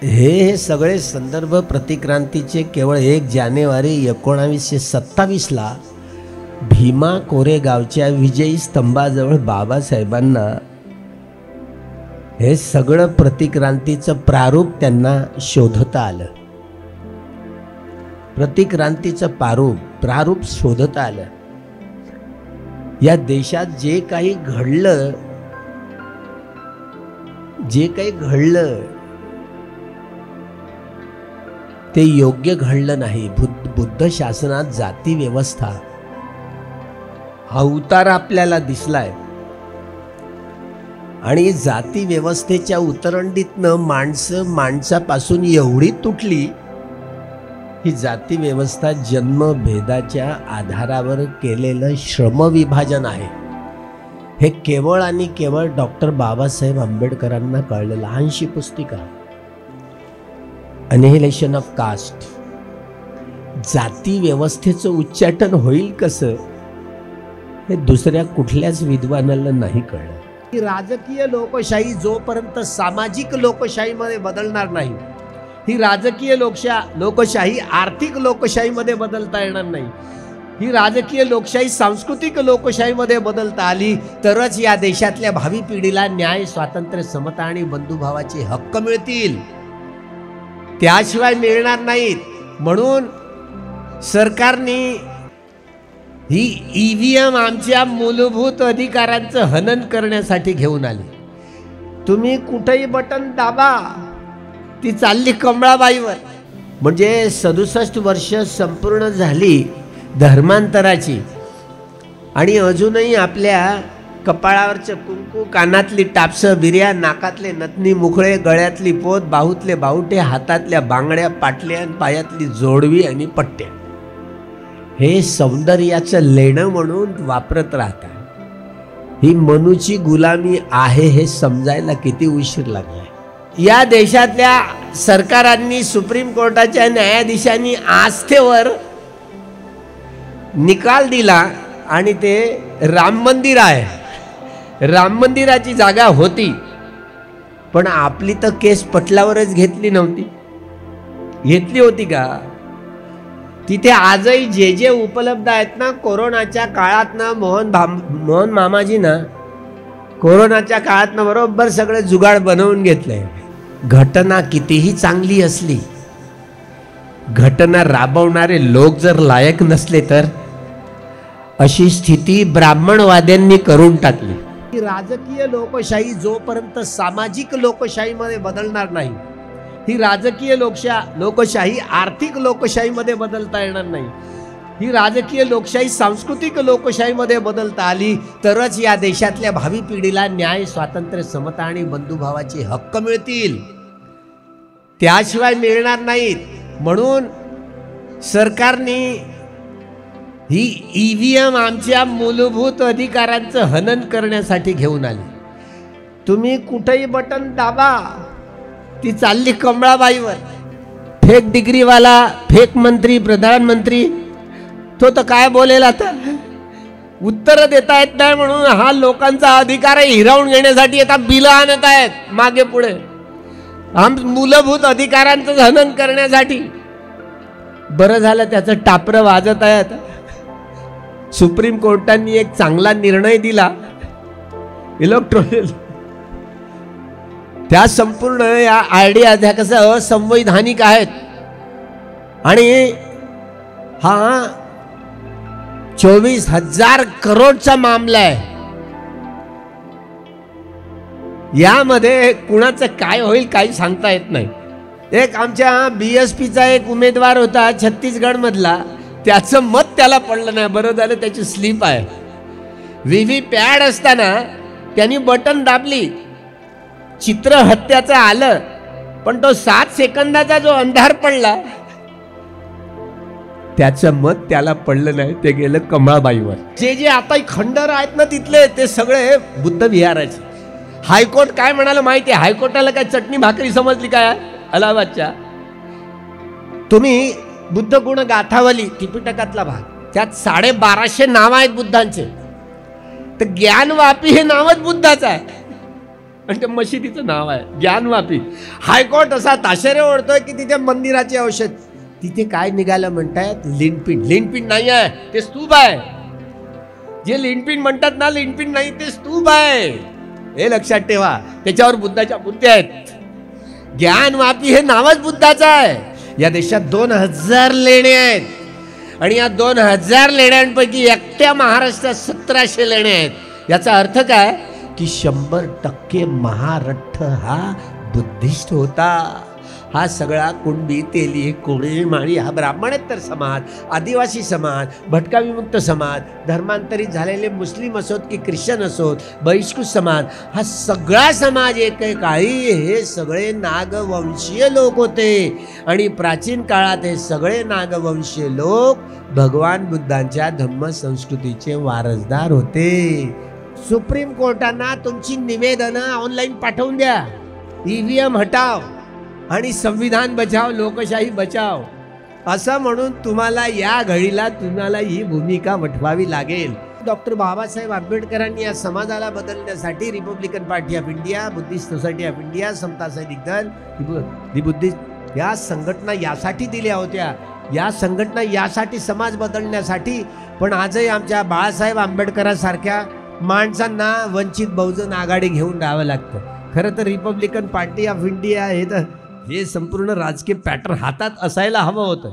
हे सगळे संदर्भ प्रतिक्रांतीचे केवळ 1 जानेवारी 1927ला भीमा कोरेगावच्या विजयी स्तंभाजवळ बाबासाहेबांना हे सगळं प्रतिक्रांतीचं प्रारूप त्यांना शोधता आलं. प्रतिक्रांतीचं प्रारूप शोधता आलं. या देशात जे काही घडलं ते योग्य घडलं नाही. बुद्ध शासनात जाती व्यवस्था हा उतार आपल्याला दिसलाय आणि जाती व्यवस्थेच्या उतरंडीतनं माणसापासून एवढी तुटली ही जाती व्यवस्था जन्मभेदाच्या आधारावर केलेलं श्रमविभाजन आहे. हे केवळ आणि केवळ डॉक्टर बाबासाहेब आंबेडकरांना कळलं. लहानशी पुस्तिका अनिहिलेशन ऑफ कास्ट. जाती व्यवस्थेचं उच्चाटन होईल कसं हे दुसऱ्या कुठल्याच विद्वानाला नाही कळलं. की राजकीय लोकशाही जोपर्यंत सामाजिक लोकशाहीमध्ये बदलणार नाही, ही राजकीय लोकशाही आर्थिक लोकशाहीमध्ये बदलता येणार नाही, ही राजकीय लोकशाही सांस्कृतिक लोकशाहीमध्ये बदलता आली तरच या देशातल्या भावी पिढीला न्याय, स्वातंत्र्य, समता आणि बंधुभावाचे हक्क मिळतील. त्याशिवाय मिळणार नाहीत. म्हणून सरकारने ही ईव्हीएम आमच्या मूलभूत अधिकारांचं हनन करण्यासाठी घेऊन आली. तुम्ही कुठेही बटन दाबा, ती चालली कमळाबाईवर. म्हणजे 67 वर्ष संपूर्ण झाली धर्मांतराची आणि अजूनही आपल्या कपाळावरचं कुंकू, कानातली टापसं, बिर्या, नाकातले नथनी मुखळे, गळ्यातली पोत, बाहूतले बाहुटे, हातातल्या बांगड्या, पाटल्या, पायातली जोडवी आणि पट्ट्या हे सौंदर्याचं लेणं म्हणून वापरत राहतात. ही मनुची गुलामी आहे हे समजायला किती उशीर लागलाय. या देशातल्या सरकारांनी, सुप्रीम कोर्टाच्या न्यायाधीशांनी आस्थेवर निकाल दिला आणि ते राम मंदिर आहे. राम मंदिराची जागा होती पण आपली तर केस पटलावरच घेतली नव्हती. घेतली होती का? तिथे आजही जे जे उपलब्ध आहेत ना, कोरोनाच्या काळातनं मोहन मामाजीनं कोरोनाच्या काळातनं बरोबर सगळं जुगाड बनवून घेतलंय. घटना कितीही चांगली असली, घटना राबवणारे लोक जर लायक नसले तर अशी स्थिती ब्राह्मणवाद्यांनी करून टाकली. राजकीय लोकशाही जोपर्यंत सामाजिक लोकशाहीमध्ये बदलणार नाही, ही राजकीय लोकशाही आर्थिक लोकशाहीमध्ये बदलता येणार नाही, ही राजकीय लोकशाही सांस्कृतिक लोकशाहीमध्ये बदलता आली तरच या देशातल्या भावी पिढीला न्याय, स्वातंत्र्य, समता आणि बंधुभावाचे हक्क मिळतील. त्याशिवाय मिळणार नाहीत. म्हणून सरकारने ही ईव्हीएम आमच्या मूलभूत अधिकारांचं हनन करण्यासाठी घेऊन आली. तुम्ही कुठेही बटन दाबा, ती चालली कमळाबाईवर. फेक डिग्रीवाला, फेक मंत्री, प्रधानमंत्री तो तर काय बोलेल आता? उत्तर देता येत नाही म्हणून हा लोकांचा अधिकार आहे हिरावून घेण्यासाठी आता बिलं आणत आहेत मागे पुढे, मूलभूत अधिकारांचं हनन करण्यासाठी. बरं झालं त्याचं टापरं वाजत आहे आता. सुप्रीम कोर्टाने एक चांगला निर्णय दिला. इलेक्ट्रॉनिक त्या संपूर्ण या आयडिया त्या कसं असंवैधानिक आहेत आणि हा 24,000 करोडचा मामला आहे. यामध्ये कुणाचं काय होईल काही सांगता येत नाही. एक आमच्या BSPचा एक उमेदवार होता छत्तीसगड मधला, त्याचं मत त्याला पडलं नाही. बरं झालं त्याची स्लिप आहे. VVPॅड असताना त्यांनी बटन दाबली, चित्र हत्याचं आलं पण तो 7 सेकंदाचा जो अंधार पडला त्याचं मत त्याला पडलं नाही. ते गेलं कमळाबाईवर. जे आता खंडर आहेत ना तिथले ते सगळे बुद्ध विहाराचे. हायकोर्ट काय म्हणालं माहिती आहे? हायकोर्टाला काय चटणी भाकरी समजली काय अलाहाबादच्या? तुम्ही बुद्ध गुण गाथावली त्रिपिटकातला भाग, त्यात 1250 नाव आहेत बुद्धांचे. तर ज्ञानवापी हे नावच बुद्धाचं आहे. आणि त्या मशिदीचं नाव आहे ज्ञानवापी. हायकोर्ट असा ताशेरे ओढतोय की तिथे मंदिराचे औषध. तिथे काय निघालं म्हणतायत? लिंटपिंड. लिंटपिंड नाही आहे, ते स्तूप आहे. जे लिंटपिंड म्हणतात ना, लिंटपिंड नाही, ते स्तूप आहे. हे लक्षात ठेवा. त्याच्यावर बुद्धाच्या मूर्ती आहेत. ज्ञानवापी हे नावच बुद्धाचं आहे. या देशात 2000 लेणे आहेत आणि या 2000 लेण्यांपैकी एकट्या महाराष्ट्रात 1700 लेणे आहेत. याचा अर्थ काय की 100% महारठ्ठ हा बुद्धिस्ट होता. हा सगळा कुणबी, तेली, कोळी, माळी हा ब्राह्मणेतर समाज, आदिवासी समाज, भटका विमुक्त समाज, धर्मांतरित झालेले मुस्लिम असोत की ख्रिश्चन असोत, बहिष्कृत समाज, हा सगळा समाज एकेकाळी हे सगळे नागवंशीय लोक होते. आणि प्राचीन काळात हे सगळे नागवंशीय लोक भगवान बुद्धांच्या धम्म संस्कृतीचे वारसदार होते. सुप्रीम कोर्टांना तुमची निवेदनं ऑनलाईन पाठवून द्या. EVM हटाव आणि संविधान बचाव, लोकशाही बचाव असं म्हणून तुम्हाला या घडीला तुम्हाला ही भूमिका वठवावी लागेल. डॉक्टर बाबासाहेब आंबेडकरांनी या समाजाला बदलण्यासाठी Republican party of India, Buddhist society of India, समता सैनिक दल, दि बुद्धिस्ट या संघटना यासाठी दिल्या होत्या. या संघटना यासाठी समाज बदलण्यासाठी. पण आजही आमच्या बाळासाहेब आंबेडकरांसारख्या माणसांना वंचित बहुजन आघाडी घेऊन राहावं लागतं. खरं तर रिपब्लिकन पार्टी ऑफ इंडिया हे संपूर्ण राजकीय पॅटर्न हातात असायला हवं होतं.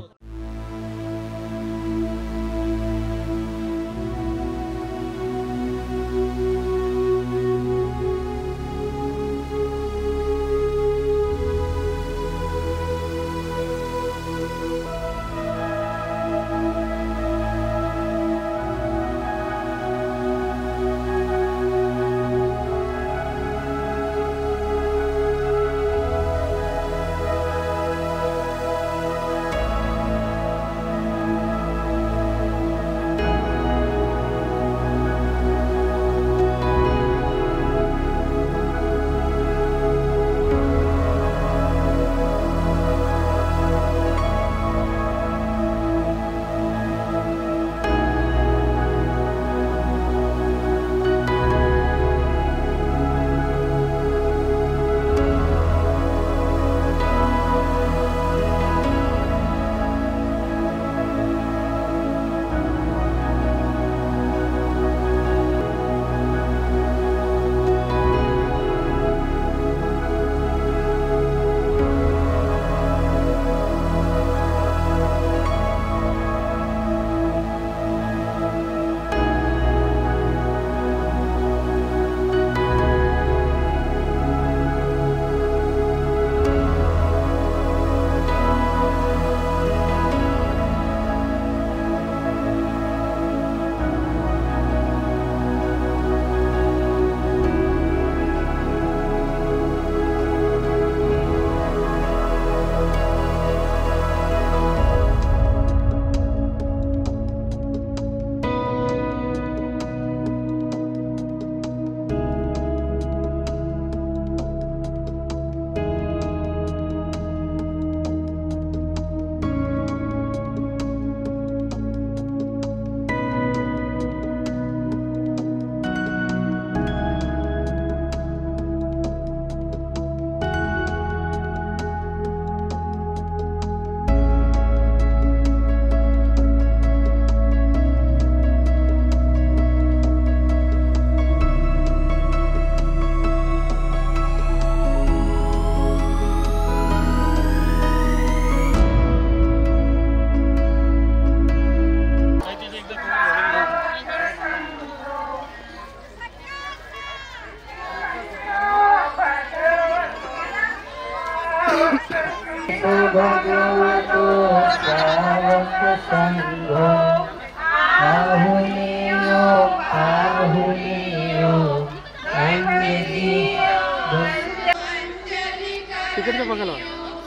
तिकडचं बघा ना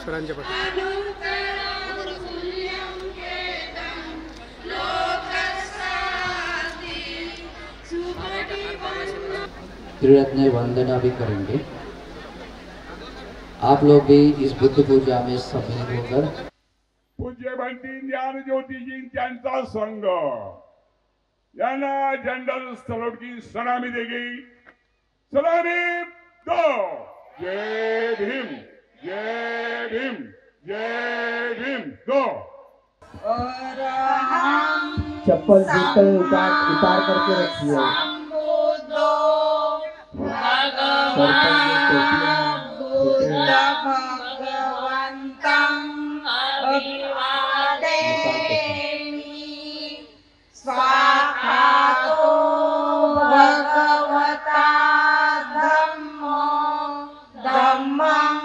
सरांच्या पाठी. त्रिरत्न वंदना भी करेंगे. आप लोग भी इस बुद्ध पूजा में सम्मिलित होकर पूज्य बंटी ज्ञान ज्योतिजी त्यांचा संघ यांना जनरल सलोट की सलामी देगी. सलामी दो जय भीम जय भीम जय भीम दो चप्पल जूते उतार करके रखिए। स्वाहातो भगवता धम्मो धम्मं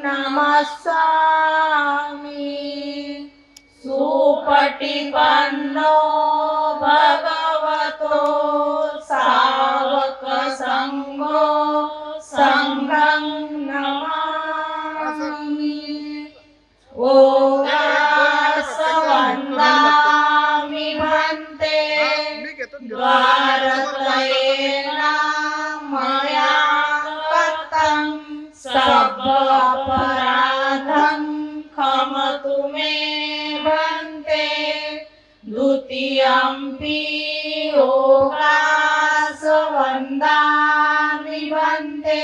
नमस्सामि सुपटिपन्नो भगवतो सावक संघो संघं नमामि ओगास वन्दामि भन्ते द्वारकयेन मया कृतं सर्वापराधं क्षमतु मे भन्ते द्वितीयम्पि ओगास वन्दामि भन्ते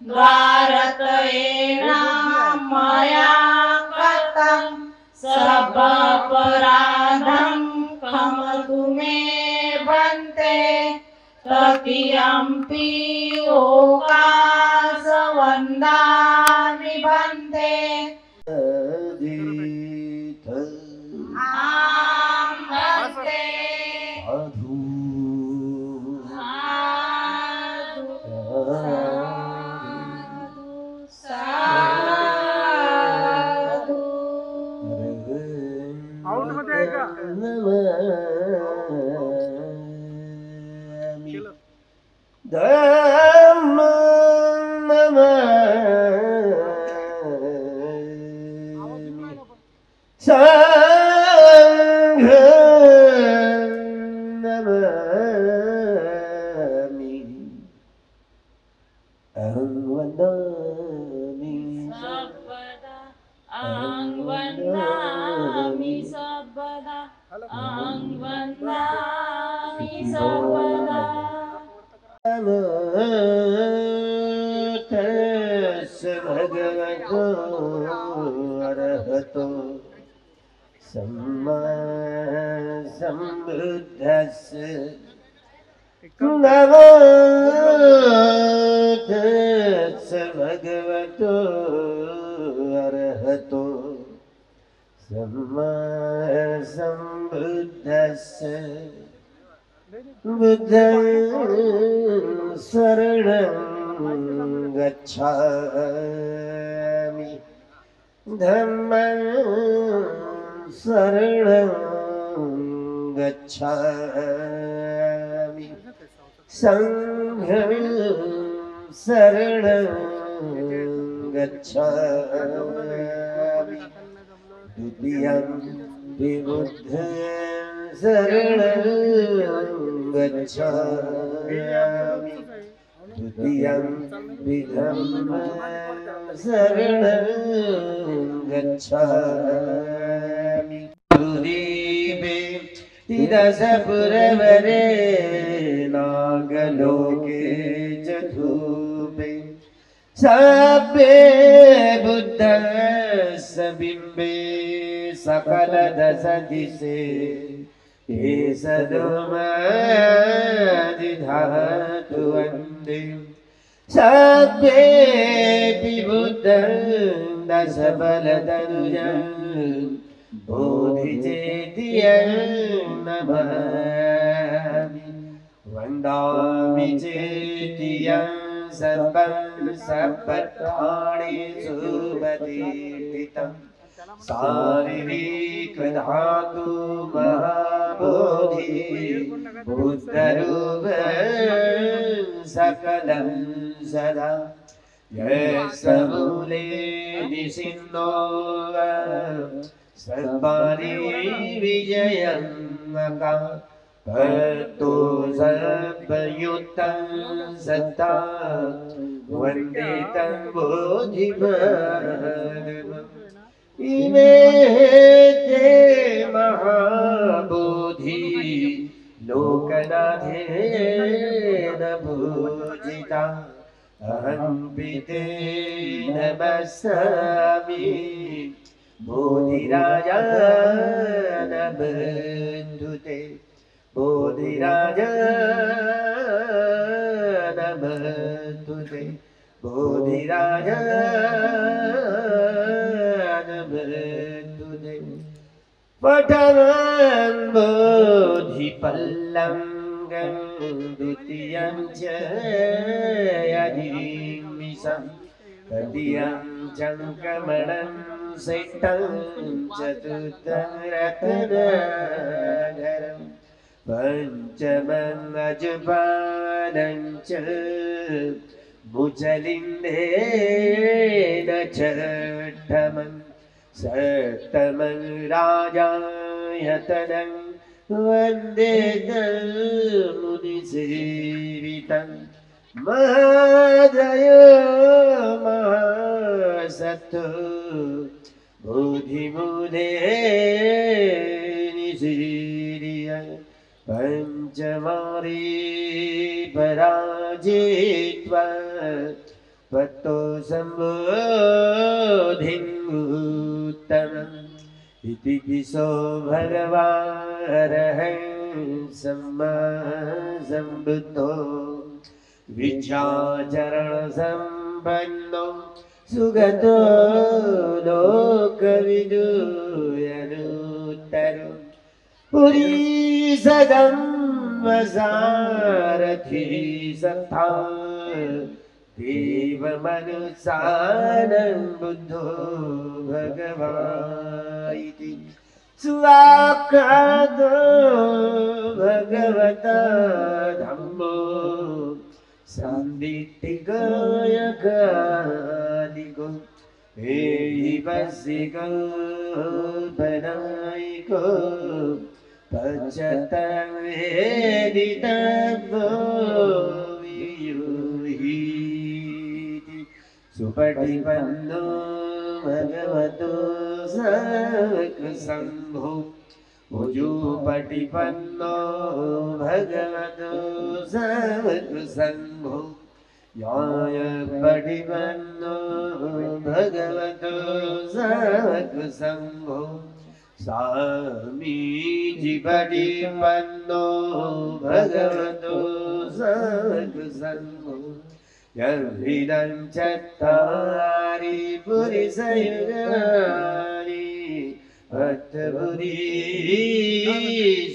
द्वारकयेन मया कृतं सर्वापराधं क्षमतु मे भन्ते तृतीयम्पि ओगास वन्दामि भन्ते आं भन्ते साधु साधु आउट मध्ये आहे का? धम्म संघ नमामि अहं वन्दामि सर्वदा अहं वन्दामि सर्वदा अहं वन्दामि सर्वदा तस्य भगवतो अरहतो सम्मा सम्बुद्धस्य नमो तस्य भगवतो अरहतो सम्मा सम्बुद्धस्य बुद्धं शरणं गच्छामि धम्मं शरणं गच्छामि संघं शरणं गच्छामि द्वितीयं बुद्धं शरणं गच्छामि द्वितीयं धम्मं शरणं गच्छामि सुदीपे तिरसपुरवरे नागलोके च धूपे सभ्ये बुद्धस्य बिम्बे सकलदशदिशे हे सदोमधिधातु वन्दे सभ्येऽपि बुद्धं दशबलधनुजं बोधिचेतियं नमामि वन्दामि चेतियं सर्वं सर्वत्राणि सुमतीर्थितम् शारीरिकधातु महाबोधि बुद्धरूप सकलं सदा यस्मूले निसिन्नो सर्वाणि विजयं मका कर्तु सर्वयुक्तं सत्ता वन्दे तं बोधिमानवम् इमे ते महाबोधि लोकनाथेन पूजिता अहं पिते नमस्सामि बोधिराजा नमस्तुते बोधिराजा नमस्तुते बोधिराजा नमस्तुते पठनं बोधिपल्लं द्वितीयं च यदीमिषं तृतीयं चङ्कमणं सेट्टं चतुर्थं रत्नाकरं पञ्चमं अजपानं च मुचलिन्देन षष्ठमं सप्तमं राजायतनं वन्दे मुनिसेवितं महादय महासत्तो बोधिमूले निशीर्य पंचमारी पराजित्वा पत्तो सम्बोधिमुत्तमम् इति किसो भगवारहं सम्मा सम्बुद्धो विद्याचरण संपन्नो सुगतो लोकविदुयनुत्तरो पुरीसदं वसारथी सत्ता देवमनुसानं बुद्धो भगवान् इति स्वाख्यातो भगवता धम्मो संदिग्धिकायकादिको एहिवसिको बनायिको पश्चातं वेदितव्यो वियुहीति सुपटिपन्नो भगवतो साङ्घो उजुपटिपन्नो भगवतो साङ्घो यायपटिपन्नो भगवतो साङ्घो सामीजिपटिपन्नो भगवतो साङ्घो यद्विदं चत्तारि पुरिसयुगानि अर्थपुरी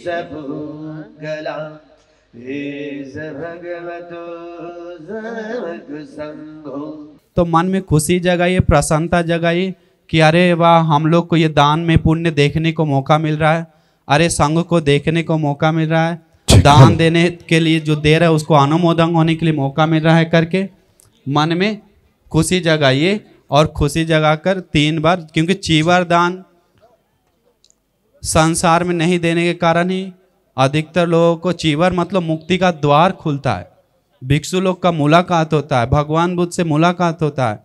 सपुगला एस भगवतो संघो। तो मन में खुशी जगाइए, प्रसन्नता जगाइए कि अरे वाह, हम लोग को ये दान में पुण्य देखने को मौका मिल रहा है, अरे संघ को देखने को मौका मिल रहा है, दान देने के लिए जो दे रहा है उसको अनुमोदन होने के लिए मौका मिल रहा है करके मन में खुशी जगाइए। और खुशी जगाकर 3 बार, क्योंकि चीवर दान संसार में नहीं देने के कारण ही अधिकतर लोगों को चीवर मतलब मुक्ति का द्वार खुलता है, भिक्षु लोग का मुलाकात होता है, भगवान बुद्ध से मुलाकात होता है।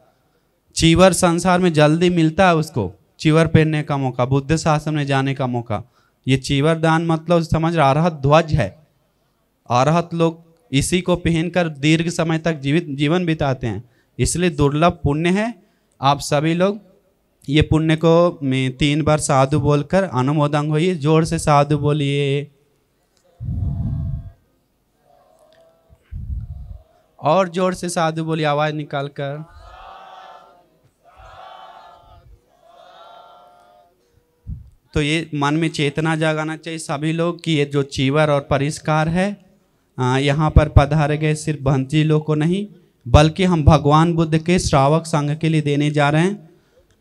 चीवर संसार में जल्दी मिलता है उसको, चीवर पहनने का मौका, बुद्ध शासन में जाने का मौका। ये चीवर दान मतलब समझ अरहत ध्वज है। अरहत लोग इसी को पहनकर दीर्घ समय तक जीवन बिताते हैं, इसलिए दुर्लभ पुण्य है। आप सभी लोग ये पुण्य को 3 बार साधु बोलकर अनुमोदन होइए। जोर से साधु बोलिए और जोर से साधु बोलिए, आवाज निकाल कर। तो ये मन में चेतना जगाना चाहिए सभी लोग कि ये जो चीवर और परिष्कार है यहाँ पर पधारे गए सिर्फ भंती लोग को नहीं, बल्कि हम भगवान बुद्ध के श्रावक संघ के लिए देने जा रहे हैं।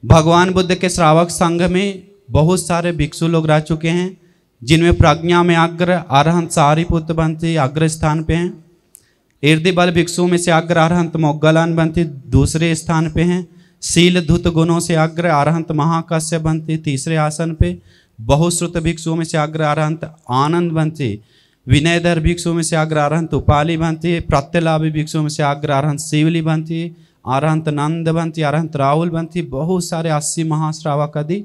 भगवान बुद्ध के श्रावक संघ में बहुत सारे भिक्षु लोग रह चुके हैं, जिनमें प्रज्ञा में अग्र अरहंत सारिपुत्र बनते अग्र स्थान पे हैं। इर्दि बल भिक्षुओं में से अग्र अरहंत मोग्गलान बनते दूसरे स्थान पे हैं। शील धुत गुणों से अग्र अरहंत महाकश्यप बनते तीसरे आसन पे। बहुश्रुत भिक्षुओं में से अग्र अरहंत आनंद बनते। विनयधर भिक्षुओं में से अग्र अरहंत उपाली बनती। प्रत्यलाभी भिक्षुओं में से अग्र अरहंत शिवली बनती। अरहंत नंद बनती, अरहंत राहुल बनती। बहुत सारे 80 महाश्रावक आदि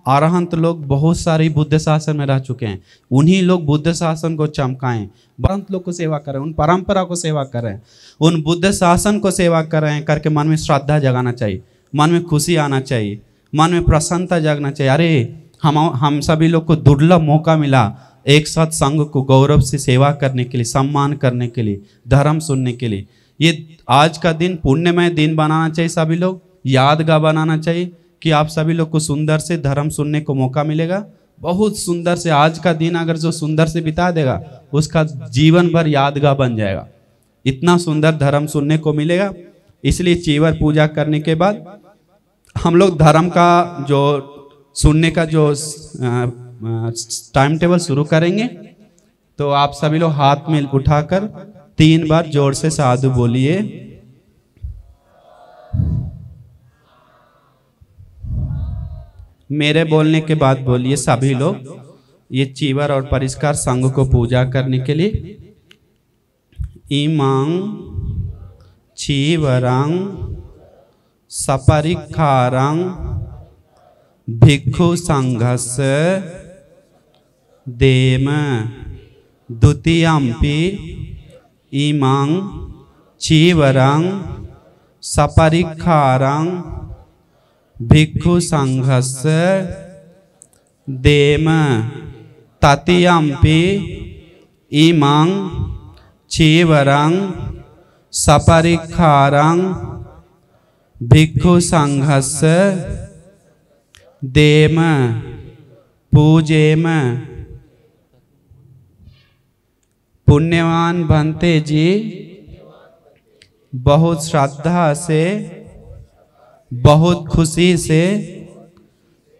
अरहंत लोग बहुत सारे बुद्ध शासन में रह चुके हैं, उन्हीं लोग बुद्ध शासन को चमकाएं, अरहंत लोग को सेवा करें, उन परंपरा को सेवा करें, उन बुद्ध शासन को सेवा करें करके मन में श्रद्धा जगाना चाहिए, मन में खुशी आना चाहिए, मन में प्रसन्नता जगना चाहिए। अरे हम सभी लोग को दुर्लभ मौका मिला एक साथ संघ को गौरव से सेवा करने के लिए, सम्मान करने के लिए, धर्म सुनने के लिए। ये आज का दिन पुण्यमय दिन बनाना चाहिए, सभी लोग यादगार बनाना चाहिए कि आप सभी लोग को सुंदर से धर्म सुनने को मौका मिलेगा। बहुत सुंदर से आज का दिन अगर जो सुंदर से बिता देगा उसका जीवन भर यादगार बन जाएगा। इतना सुंदर धर्म सुनने को मिलेगा। इसलिए चीवर पूजा करने के बाद हम लोग धर्म का जो सुनने का जो टाइम टेबल शुरू करेंगे। तो आप सभी लोग हाथ में उठाकर 3 बार जोर से साधु बोलिए। मेरे बोलने के बाद बोलिए सभी लोग। ये चीवर और परिष्कार संघ को पूजा करने के लिए। इमां चीवरं सपरिखारं भिक्षु संघस्य देम द्वितीयंपि इमां चीवरं सपरिखारं भिक्षु संघस्य देम तृतीयंपि इमां चीवरं सपरिखारं भिक्षु संघस्य देम पूजेम। पुण्यवान भंते जी बहुत श्रद्धा से, बहुत खुशी से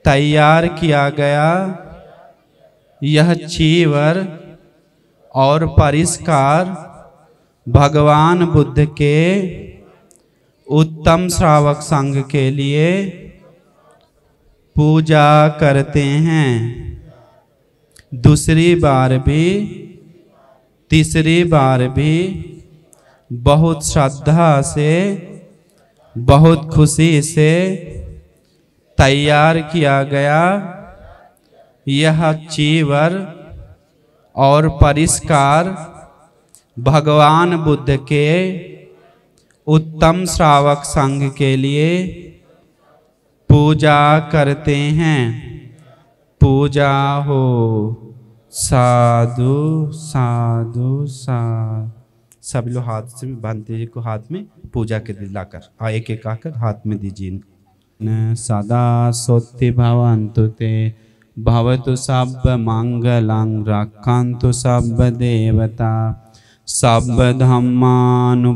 तैयार किया गया यह चीवर और परिष्कार भगवान बुद्ध के उत्तम श्रावक संघ के लिए पूजा करते हैं। दूसरी बार भी, तीसरी बार भी बहुत श्रद्धा से, बहुत खुशी से तैयार किया गया यह चीवर और परिष्कार भगवान बुद्ध के उत्तम श्रावक संघ के लिए पूजा करते हैं। पूजा हो। साधु साधु साधु। सब लोग हाथ से भांति जी को हाथ में पूजा के दिलाकर एक एक आकर हाथ में दीजिए। न सदा सोत्ति भवन्तु ते भवतु सब मंगलं रक्षन्तु सब देवता सब धम्मानुभावेन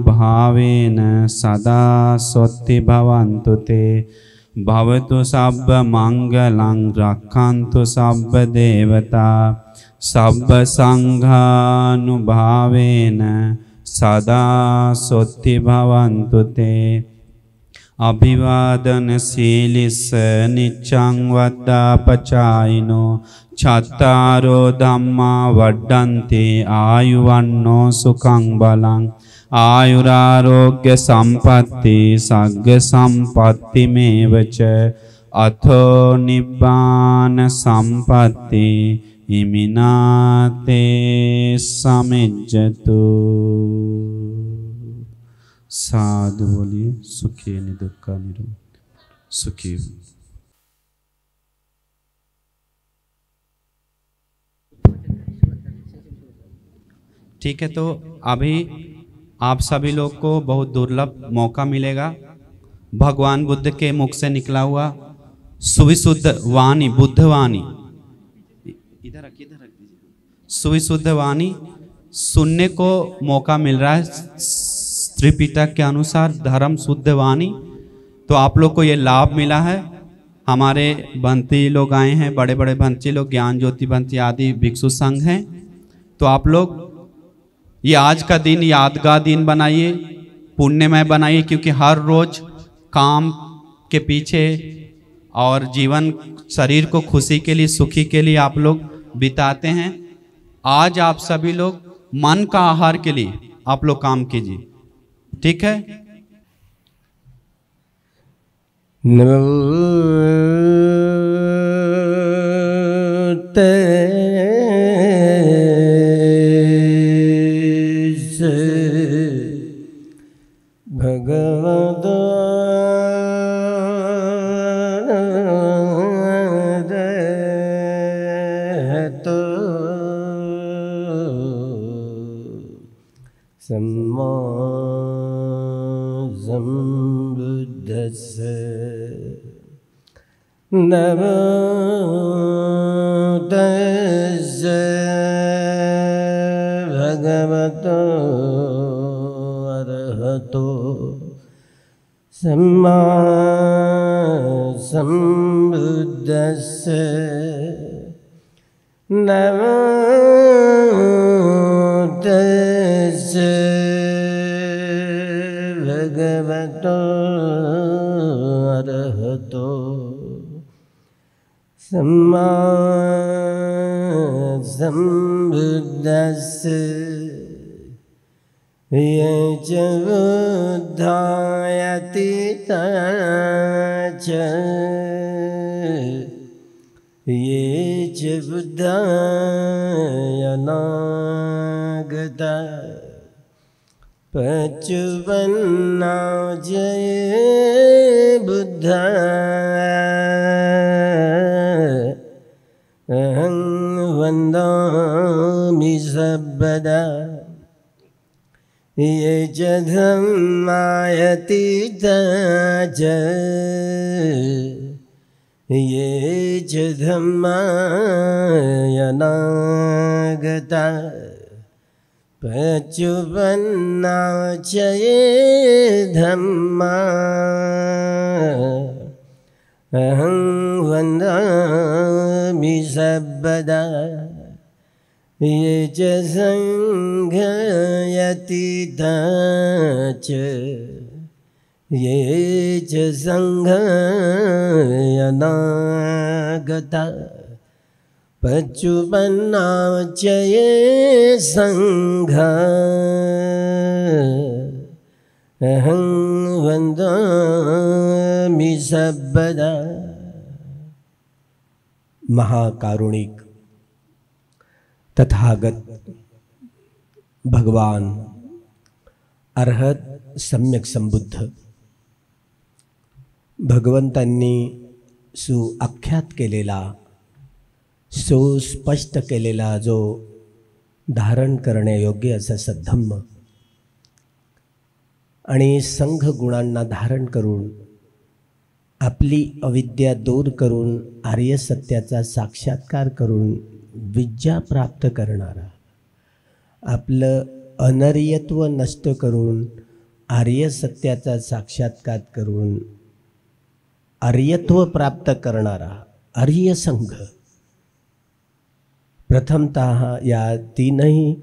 सदा सोत्ति भवन्तु ते भवतु सब मंगलं रक्षन्तु सब देवता सब संघानुभावेन सदा सोत्ति भवन्तु ते। अभिवादनशीलिस् नित्यं वद्दापचायिनो चत्तारो धम्मा वर्धन्ते आयुवन्नो सुखं बलं आयुरारोग्य संपत्ति सग्ग संपत्तिमेव च अथो निब्बान संपत्ति इमिनाते समिज्जतु। साधु बोलिए। सुखी निदुक्खा निरो सुखी। ठीक है, तो अभी आप सभी लोग को बहुत दुर्लभ मौका मिलेगा। भगवान बुद्ध के मुख से निकला हुआ सुविशुद्ध वाणी, बुद्ध वाणी, इधर रख दीजिए। सुविशुद्ध वाणी सुनने को मौका मिल रहा है त्रिपिटक के अनुसार, धर्म शुद्ध वाणी। तो आप लोग को ये लाभ मिला है। हमारे भंती लोग आए हैं, बड़े बड़े भंती लोग, ज्ञान ज्योति भंती आदि भिक्षु संघ हैं। तो आप लोग ये आज का दिन यादगार दिन बनाइए, पुण्यमय बनाइए, क्योंकि हर रोज काम के पीछे और जीवन शरीर को खुशी के लिए, सुखी के लिए आप लोग बिताते हैं। आज आप सभी लोग मन का आहार के लिए आप लोग काम कीजिए, ठीक है। भगवत तो सम्मा सम्बुद्धस्स नमो तस्स भगवतो अरहतो सम्मा सम्बुद्धस्स नमो तस्स भगवतो अरहतो सम्मा सम्बुद्धस्स ये च बुद्धायति च ये च बुद्धायनागता पचुपन्ना जये बुद्धा अहं वन्दामि सर्वदा ये च धम्मायति च ये च धम्मायनागता पचुपन्ना च ये धम्मा अहं वन्दामि सर्वदा ये च संघयति च ये च संघयनागता पचुपन्ना च ये संघा अहं वन्दामि सर्वदा। महाकारुणिक तथागत भगवान अर्हत सम्यक संबुद्ध भगवंतांनी सुआख्यात केलेला सुस्पष्ट केलेला जो धारण करण्यायोग्य असा सद्धम्म आणि संघ गुणांना धारण करून आपली अविद्या दूर करून आर्य सत्याचा साक्षात्कार करून विद्या प्राप्त करणारा, आपलं अनर्यत्व नष्ट करून आर्य सत्याचा साक्षात्कार करून आर्यत्व प्राप्त करणारा आर्य संघ। प्रथमतः या तीनही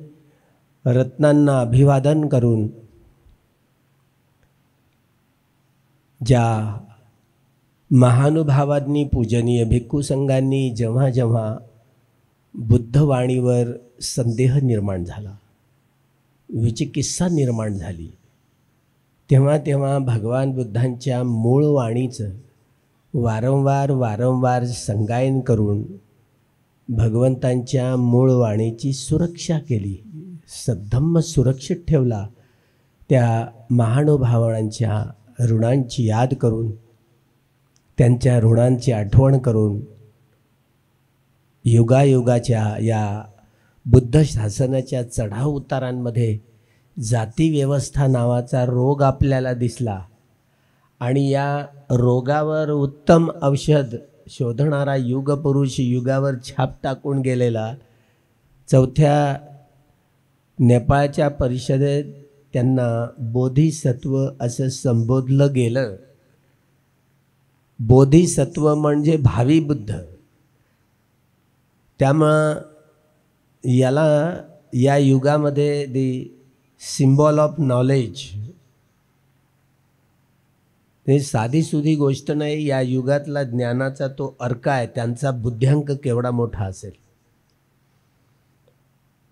रत्नांना अभिवादन करून ज्या महानुभावांनी पूजनीय भिक्खू संघांनी जेव्हा जेव्हा बुद्धवाणीवर संदेह निर्माण झाला, विचिकित्सा निर्माण झाली, तेव्हा तेव्हा भगवान बुद्धांच्या मूळ वाणीचं वारंवार संगायन करून भगवंतांच्या मूळ वाणीची सुरक्षा केली, सद्धम्म सुरक्षित ठेवला। त्या महानुभावांच्या ऋणांची याद करून, त्यांच्या ऋणांची आठवण करून युगायुगाच्या या बुद्ध शासनाच्या चढाव उतारांमध्ये जाती व्यवस्था नावाचा रोग आपल्याला दिसला आणि या रोगावर उत्तम औषध शोधणारा युगपुरुष युगावर छाप टाकून गेलेला चौथ्या नेपाळच्या परिषदेत त्यांना बोधिसत्व असं संबोधलं गेलं। बोधिसत्व म्हणजे भावी बुद्ध। त्यामुळं याला या युगामध्ये दी सिम्बॉल ऑफ नॉलेज, हे साधीसुधी गोष्ट नाही। या युगातला ज्ञानाचा तो अर्क आहे। त्यांचा बुद्ध्यांक केवढा मोठा असेल,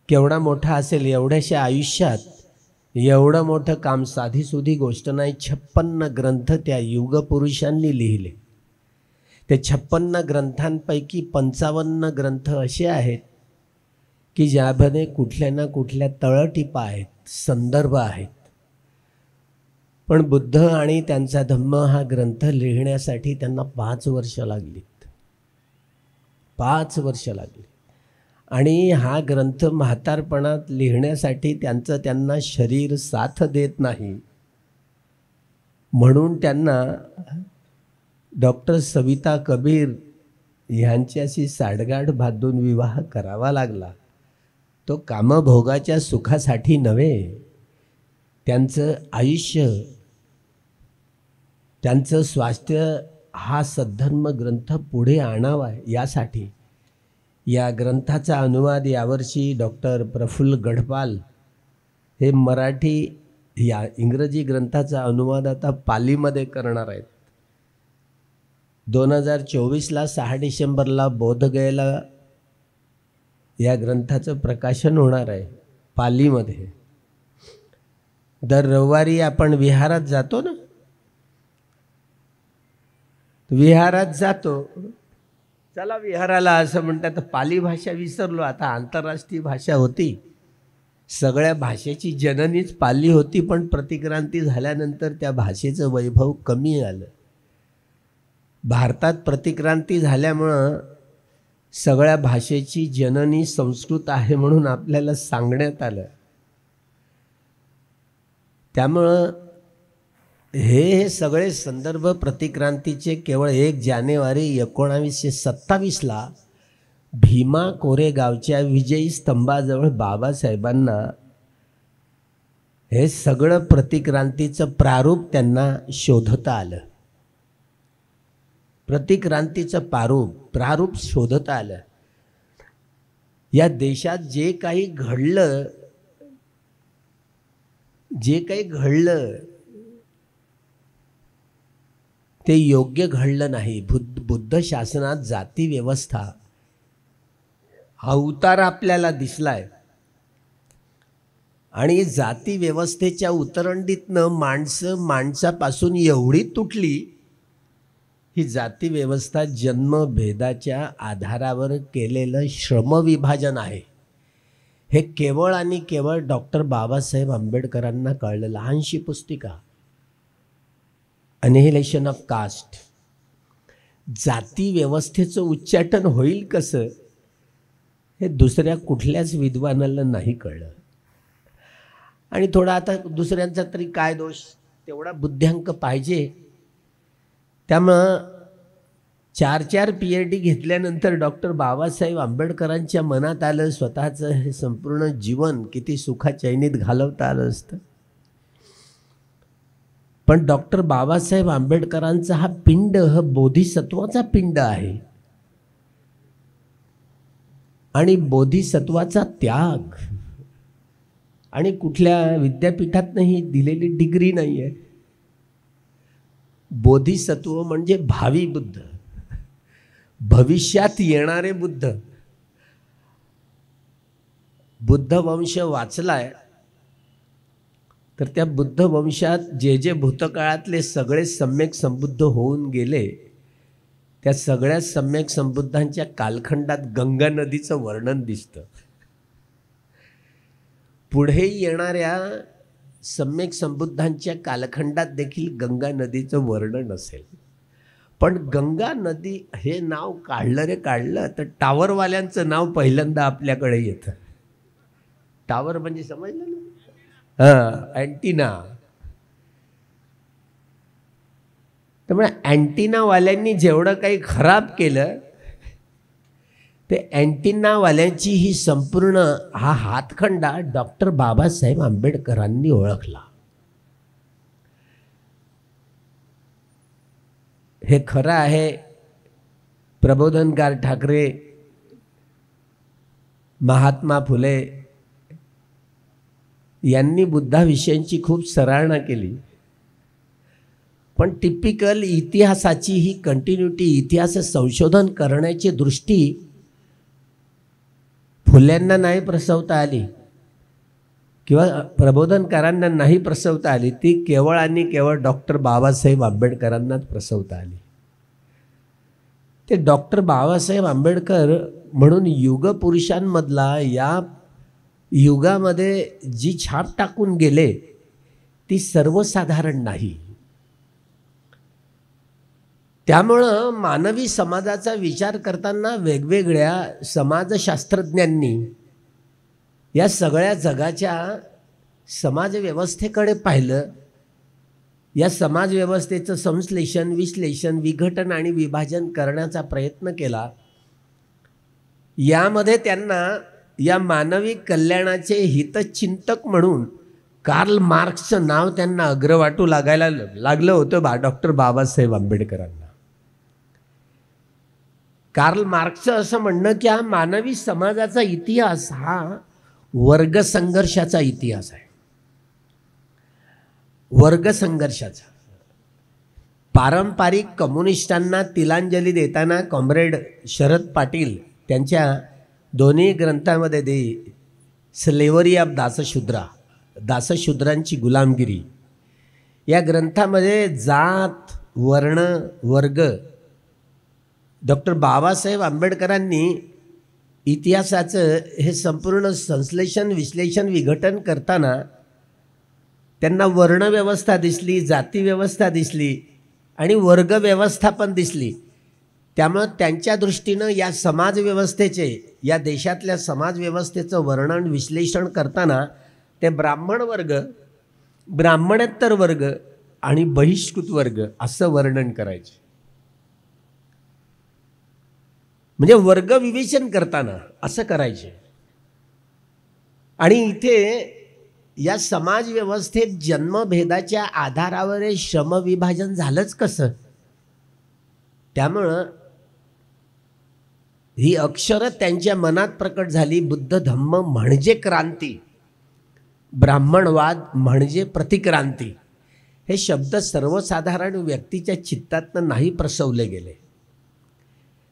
केवढा मोठा असेल। एवढ्याशा आयुष्यात एवढं मोठं काम साधीसुधी गोष्ट नाही। 56 ग्रंथ त्या युगपुरुषांनी लिहिले। ते 56 ग्रंथांपैकी 55 ग्रंथ असे आहेत की ज्यामध्ये कुठल्या ना कुठल्या तळटीपा आहेत, संदर्भ आहेत. पण बुद्ध आणि त्यांचा धम्म हा ग्रंथ लिहिण्यासाठी त्यांना 5 वर्ष लागलीत. 5 वर्ष लागली. आणि हा ग्रंथ म्हातारपणात लिहिण्यासाठी त्यांना शरीर साथ देत नाही, म्हणून त्यांना डॉक्टर सविता कबीर ह्यांच्याशी साठगाठ बांधून विवाह करावा लागला. तो कामभोगाच्या सुखासाठी नव्हे, त्यांचं आयुष्य, त्यांचं स्वास्थ्य हा सद्धर्म ग्रंथ पुढे आणावा यासाठी. या ग्रंथाचा अनुवाद यावर्षी डॉक्टर प्रफुल्ल गढपाल हे मराठी या इंग्रजी ग्रंथाचा अनुवाद आता पालीमध्ये करणार आहेत. 2024ला 6 डिसेंबरला बोधगयेला या ग्रंथाचं प्रकाशन होणार आहे पालीमध्ये. दर रविवारी आपण विहारात जातो ना, विहारात जातो, चला विहाराला असं म्हणतात. तर पाली भाषा विसरलो, आता आंतरराष्ट्रीय भाषा होती, सगळ्या भाषेची जननीच पाली होती. पण प्रतिक्रांती झाल्यानंतर त्या भाषेचं वैभव कमी आलं. भारतात प्रतिक्रांती झाल्यामुळं सगळ्या भाषेची जननी संस्कृत आहे म्हणून आपल्याला सांगण्यात आलं. त्यामुळं हे सगळे संदर्भ प्रतिक्रांतीचे केवळ 1 जानेवारी 1927ला भीमा कोरेगावच्या विजयी स्तंभाजवळ बाबासाहेबांना हे सगळं प्रतिक्रांतीचं प्रारूप त्यांना शोधता आलं. प्रतिक्रांतीचं प्रारूप शोधता आलं. या देशात जे काही घडलं ते योग्य घडलं नाही. बुद्ध शासनात जाती व्यवस्था हा उतार आपल्याला दिसलाय. आणि जाती व्यवस्थेच्या उतरंडीतनं माणसापासून एवढी तुटली, ही जाती व्यवस्था जन्मभेदाच्या आधारावर केलेलं श्रमविभाजन आहे. हे केवळ आणि केवळ डॉक्टर बाबासाहेब आंबेडकरांना कळलं. लहानशी पुस्तिका अनिहिलेशन ऑफ कास्ट. जाती व्यवस्थेचं उच्चाटन होईल कसं हे दुसऱ्या कुठल्याच विद्वानाला नाही कळलं. आणि थोडा आता दुसऱ्यांचा तरी काय दोष, तेवढा बुद्ध्यांक पाहिजे. त्यामुळं 4 PhD घेतल्यानंतर डॉक्टर बाबासाहेब आंबेडकरांच्या मनात आलं स्वतःचं हे संपूर्ण जीवन किती सुखाचैनीत घालवता आलं असतं. पण डॉक्टर बाबासाहेब आंबेडकरांचा हा पिंड हा बोधिसत्वाचा पिंड आहे. आणि बोधिसत्वाचा त्याग आणि कुठल्या विद्यापीठातनंही दिलेली डिग्री नाही आहे. बोधिसत्व म्हणजे भावी बुद्ध, भविष्यात येणारे बुद्ध. बुद्ध वंश वाचलाय तर त्या बुद्ध वंशात जे भूतकाळातले सगळे सम्यक संबुद्ध होऊन गेले, त्या सगळ्या सम्यक संबुद्धांच्या कालखंडात गंगा नदीचं वर्णन दिसतं. पुढे येणाऱ्या सम्यक संबुद्धांच्या कालखंडात देखील गंगा नदीचं वर्णन असेल. पण गंगा नदी हे नाव काढलं तर टावरवाल्यांचं नाव पहिल्यांदा आपल्याकडे येतं. टावर म्हणजे समजलं ना, अँटिना. त्यामुळे अँटिनावाल्यांनी जेवढं काही खराब केलं ते अँटिनावाल्यांची ही संपूर्ण हा हातखंडा डॉक्टर बाबासाहेब आंबेडकरांनी ओळखला. हे खरं आहे. प्रबोधनकार ठाकरे, महात्मा फुले यांनी बुद्धाविषयींची खूप सराहना केली. पण टिपिकल इतिहासाची ही कंटिन्युटी, इतिहास संशोधन करण्याची दृष्टी फुल्यांना नाही प्रसवता आली किंवा प्रबोधनकारांना नाही प्रसवता आली. ती केवळ आणि केवळ डॉक्टर बाबासाहेब आंबेडकरांनाच प्रसवता आली. ते डॉक्टर बाबासाहेब आंबेडकर म्हणून युगपुरुषांमधला या युगामध्ये जी छाप टाकून गेले ती सर्वसाधारण नाही. त्यामुळं मानवी समाजाचा विचार करताना वेगवेगळ्या समाजशास्त्रज्ञांनी या सगळ्या जगाच्या समाजव्यवस्थेकडे पाहिलं. या समाजव्यवस्थेचं संश्लेषण, विश्लेषण, विघटन आणि विभाजन करण्याचा प्रयत्न केला. यामध्ये त्यांना या मानवी कल्याणाचे हितचिंतक म्हणून कार्ल मार्क्सचं नाव त्यांना अग्रवाटू लागायला लागलं होतं डॉक्टर बाबासाहेब आंबेडकरांना. कार्ल मार्क्सचं असं म्हणणं की हा मानवी समाजाचा इतिहास हा वर्गसंघर्षाचा इतिहास आहे. वर्गसंघर्षाचा. पारंपरिक कम्युनिस्टांना तिलांजली देताना कॉम्रेड शरद पाटील त्यांच्या दोन्ही ग्रंथामध्ये स्लेव्हरी ऑफ दासशूद्रा, दासशूद्रांची गुलामगिरी या ग्रंथामध्ये जात, वर्ण, वर्ग डॉक्टर बाबासाहेब आंबेडकरांनी इतिहासाचं हे संपूर्ण संश्लेषण, विश्लेषण, विघटन करताना त्यांना वर्णव्यवस्था दिसली, जातीव्यवस्था दिसली आणि वर्गव्यवस्था पण दिसली. त्यामुळं त्यांच्या दृष्टीनं या समाजव्यवस्थेचे, या देशातल्या समाजव्यवस्थेचं वर्णन, विश्लेषण करताना ते ब्राह्मण वर्ग, ब्राह्मणेतर वर्ग आणि बहिष्कृत वर्ग असं वर्णन करायचे. म्हणजे वर्ग विवेचन करताना असं करायचे. आणि इथे या समाजव्यवस्थेत जन्मभेदाच्या आधारावर हे श्रमविभाजन झालंच कसं? त्यामुळं ही अक्षरं त्यांच्या मनात प्रकट झाली. बुद्ध धम्म म्हणजे क्रांती, ब्राह्मणवाद म्हणजे प्रतिक्रांती. हे शब्द सर्वसाधारण व्यक्तीच्या चित्तातनं नाही प्रसवले गेले.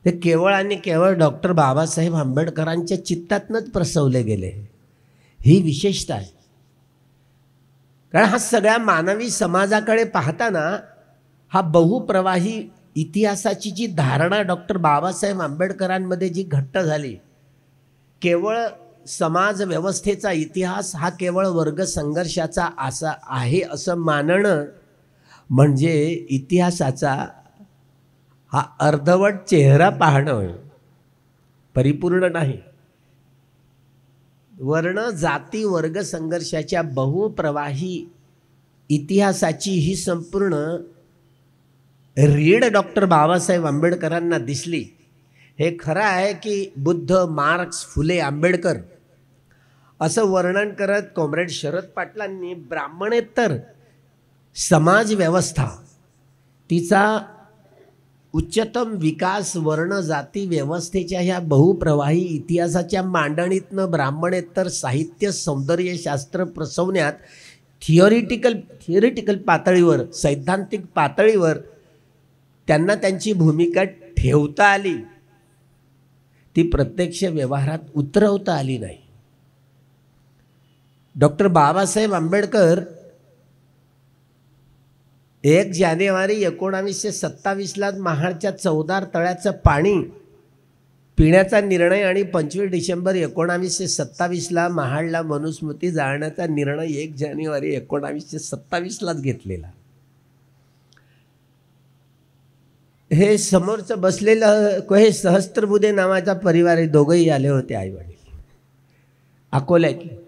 ते केवळ आणि केवळ डॉक्टर बाबासाहेब आंबेडकरांच्या चित्तातनंच प्रसवले गेले. ही विशेषता आहे. कारण हा सगळ्या मानवी समाजाकडे पाहताना हा बहुप्रवाही इतिहासाची जी धारणा डॉक्टर बाबासाहेब आंबेडकरांमध्ये जी घट्ट झाली, केवळ समाज व्यवस्थेचा इतिहास हा केवळ वर्ग संघर्षाचा असा आहे असं मानणं म्हणजे इतिहासाचा हा अर्धवट चेहरा पाहणं, परिपूर्ण नाही. वर्ण, जाती, वर्ग संघर्षाच्या बहुप्रवाही इतिहासाची ही संपूर्ण रीड डॉक्टर बाबासाहेब आंबेडकरांना दिसली. हे खरं आहे की बुद्ध, मार्क्स, फुले, आंबेडकर असं वर्णन करत कॉम्रेड शरद पाटलांनी ब्राह्मणेतर समाज व्यवस्था, तिचा उच्चतम विकास वर्ण जाती व्यवस्थेच्या ह्या बहुप्रवाही इतिहासाच्या मांडणीतनं ब्राह्मणेतर साहित्य, सौंदर्यशास्त्र प्रसवण्यात थिअरिटिकल पातळीवर, सैद्धांतिक पातळीवर त्यांना त्यांची भूमिका ठेवता आली, ती प्रत्यक्ष व्यवहारात उतरवता आली नाही. डॉक्टर बाबासाहेब आंबेडकर 1 जानेवारी 1927ला महाडच्या चौदार तळ्याचं पाणी पिण्याचा निर्णय आणि 25 डिसेंबर 1927ला महाडला मनुस्मृती जाळण्याचा निर्णय 1 जानेवारी 1927लाच घेतलेला. हे समोरचं बसलेलं हे सहस्त्रबुद्धे नावाचा परिवार, दोघंही आले होते, आईवडील अकोल्यातले.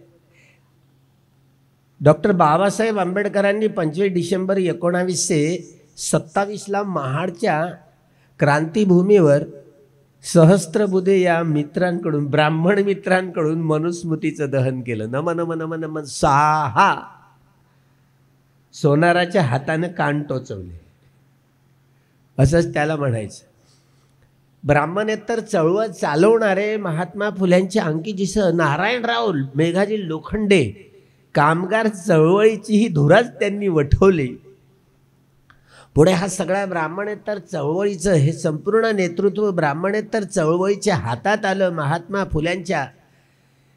डॉक्टर बाबासाहेब आंबेडकरांनी 25 डिसेंबर 1927ला महाडच्या क्रांतिभूमीवर सहस्त्रबुद्धे या मित्रांकडून, ब्राह्मण मित्रांकडून मनुस्मृतीचं दहन केलं. नम नम नम नम साहा सोनाराच्या हातानं कान टोचवले, असंच त्याला म्हणायचं. ब्राह्मणेतर चळवळ चालवणारे महात्मा फुल्यांच्या अंकीजीसह नारायणराव मेघाजी लोखंडे कामगार चळवळीचीही धुराच त्यांनी वठवली. पुढे हा सगळ्या ब्राह्मणेतर चळवळीचं हे संपूर्ण नेतृत्व ब्राह्मणेतर चळवळीच्या हातात आलं. महात्मा फुल्यांच्या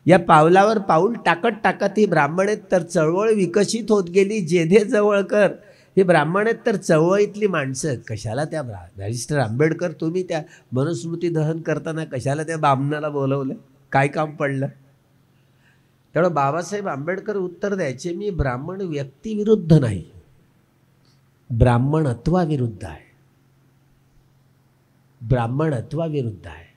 या पावलावर पाऊल टाकत टाकत ही ब्राह्मणेतर चळवळ विकसित होत गेली. जेधे जवळकर ही ब्राह्मणेतर चळवळीतली माणसं, कशाला त्या बॅरिस्टर आंबेडकर तुम्ही त्या मनुस्मृती दहन करताना कशाला त्या बामणाला बोलवलं? काय काम पडलं? त्यामुळे बाबासाहेब आंबेडकर उत्तर द्यायचे, मी ब्राह्मण व्यक्तीविरुद्ध नाही, ब्राह्मणत्वाविरुद्ध आहे, ब्राह्मणत्वाविरुद्ध आहे.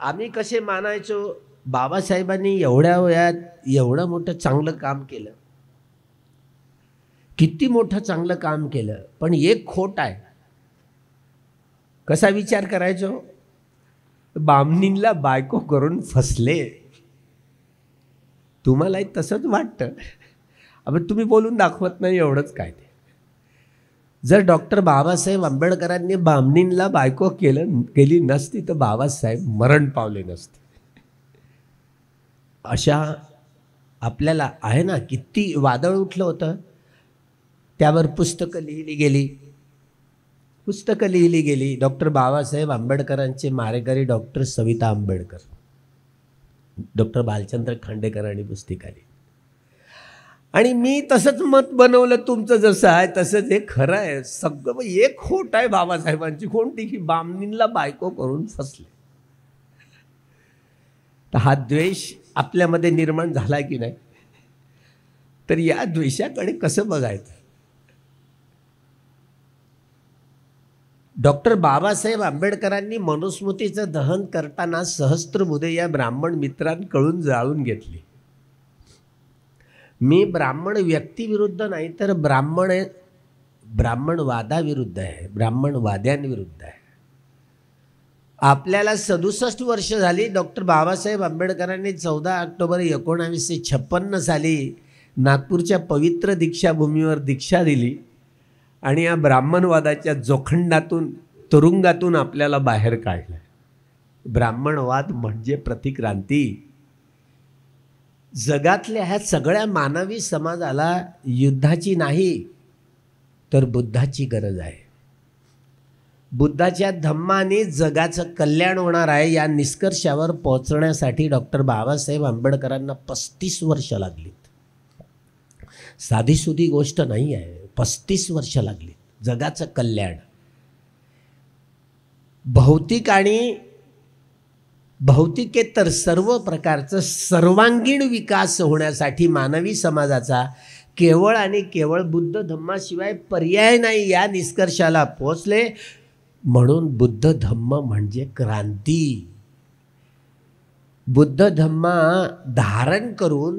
आम्ही कसे मानायचो, बाबासाहेबांनी एवढ्या वयात एवढं मोठं चांगलं काम केलं, किती मोठं चांगलं काम केलं, पण एक खोट आहे. कसा विचार करायचो, बामणींना बायको करून फसले. तुम्हालाही तसंच वाटतं, अब तुम्ही बोलून दाखवत नाही, एवढंच काय ते. जर डॉक्टर बाबासाहेब आंबेडकरांनी बामणींना बायको केली नसती तर बाबासाहेब मरण पावले नसते. अशा आपल्याला आहे ना, किती वादळ उठलं होतं, त्यावर पुस्तकं लिहिली गेली. डॉक्टर बाबासाहेब आंबेडकरांचे मारेकरी डॉक्टर सविता आंबेडकर, डॉक्टर भालचंद्र खांडेकरांनी पुस्तिका लिहिली. आणि मी तसंच मत बनवलं, तुमचं जसं आहे तसंच हे खरं आहे. सगळं एक खोट आहे बाबासाहेबांची, कोणती, की बामणींना बायको करून फसले. तर हा द्वेष आपल्यामध्ये निर्माण झाला की नाही, तर या द्वेषाकडे कसं बघायचं. डॉक्टर बाबासाहेब आंबेडकरांनी मनुस्मृतीचं दहन करताना सहस्त्रबुधे या ब्राह्मण मित्रांकडून जाळून घेतली. मी ब्राह्मण व्यक्तीविरुद्ध नाही, तर ब्राह्मणवादाविरुद्ध आहे, ब्राह्मणवाद्यांविरुद्ध आहे. आपल्याला 67 वर्ष झाली. डॉक्टर बाबासाहेब आंबेडकरांनी 14 ऑक्टोबर 1956 साली नागपूरच्या पवित्र दीक्षाभूमीवर दीक्षा दिली आणि या ब्राह्मणवादाच्या जोखंडातून, तुरुंगातून आपल्याला बाहेर काढलं. ब्राह्मणवाद म्हणजे प्रतिक्रांती. जगातल्या ह्या सगळ्या मानवी समाजाला युद्धाची नाही तर बुद्धाची गरज आहे. बुद्धाच्या धम्माने जगाचं कल्याण होणार आहे, या निष्कर्षावर पोहोचण्यासाठी डॉक्टर बाबासाहेब आंबेडकरांना 35 वर्ष लागलीत. साधीसुधी गोष्ट नाही आहे, 35 वर्ष लागली. जगाचं कल्याण, भौतिक आणि भौतिकेतर सर्व प्रकारचं सर्वांगीण विकास होण्यासाठी मानवी समाजाचा केवळ आणि केवळ बुद्ध धम्माशिवाय पर्याय नाही, या निष्कर्षाला पोहोचले. म्हणून बुद्ध धम्म म्हणजे क्रांती. बुद्ध धम्मा धारण करून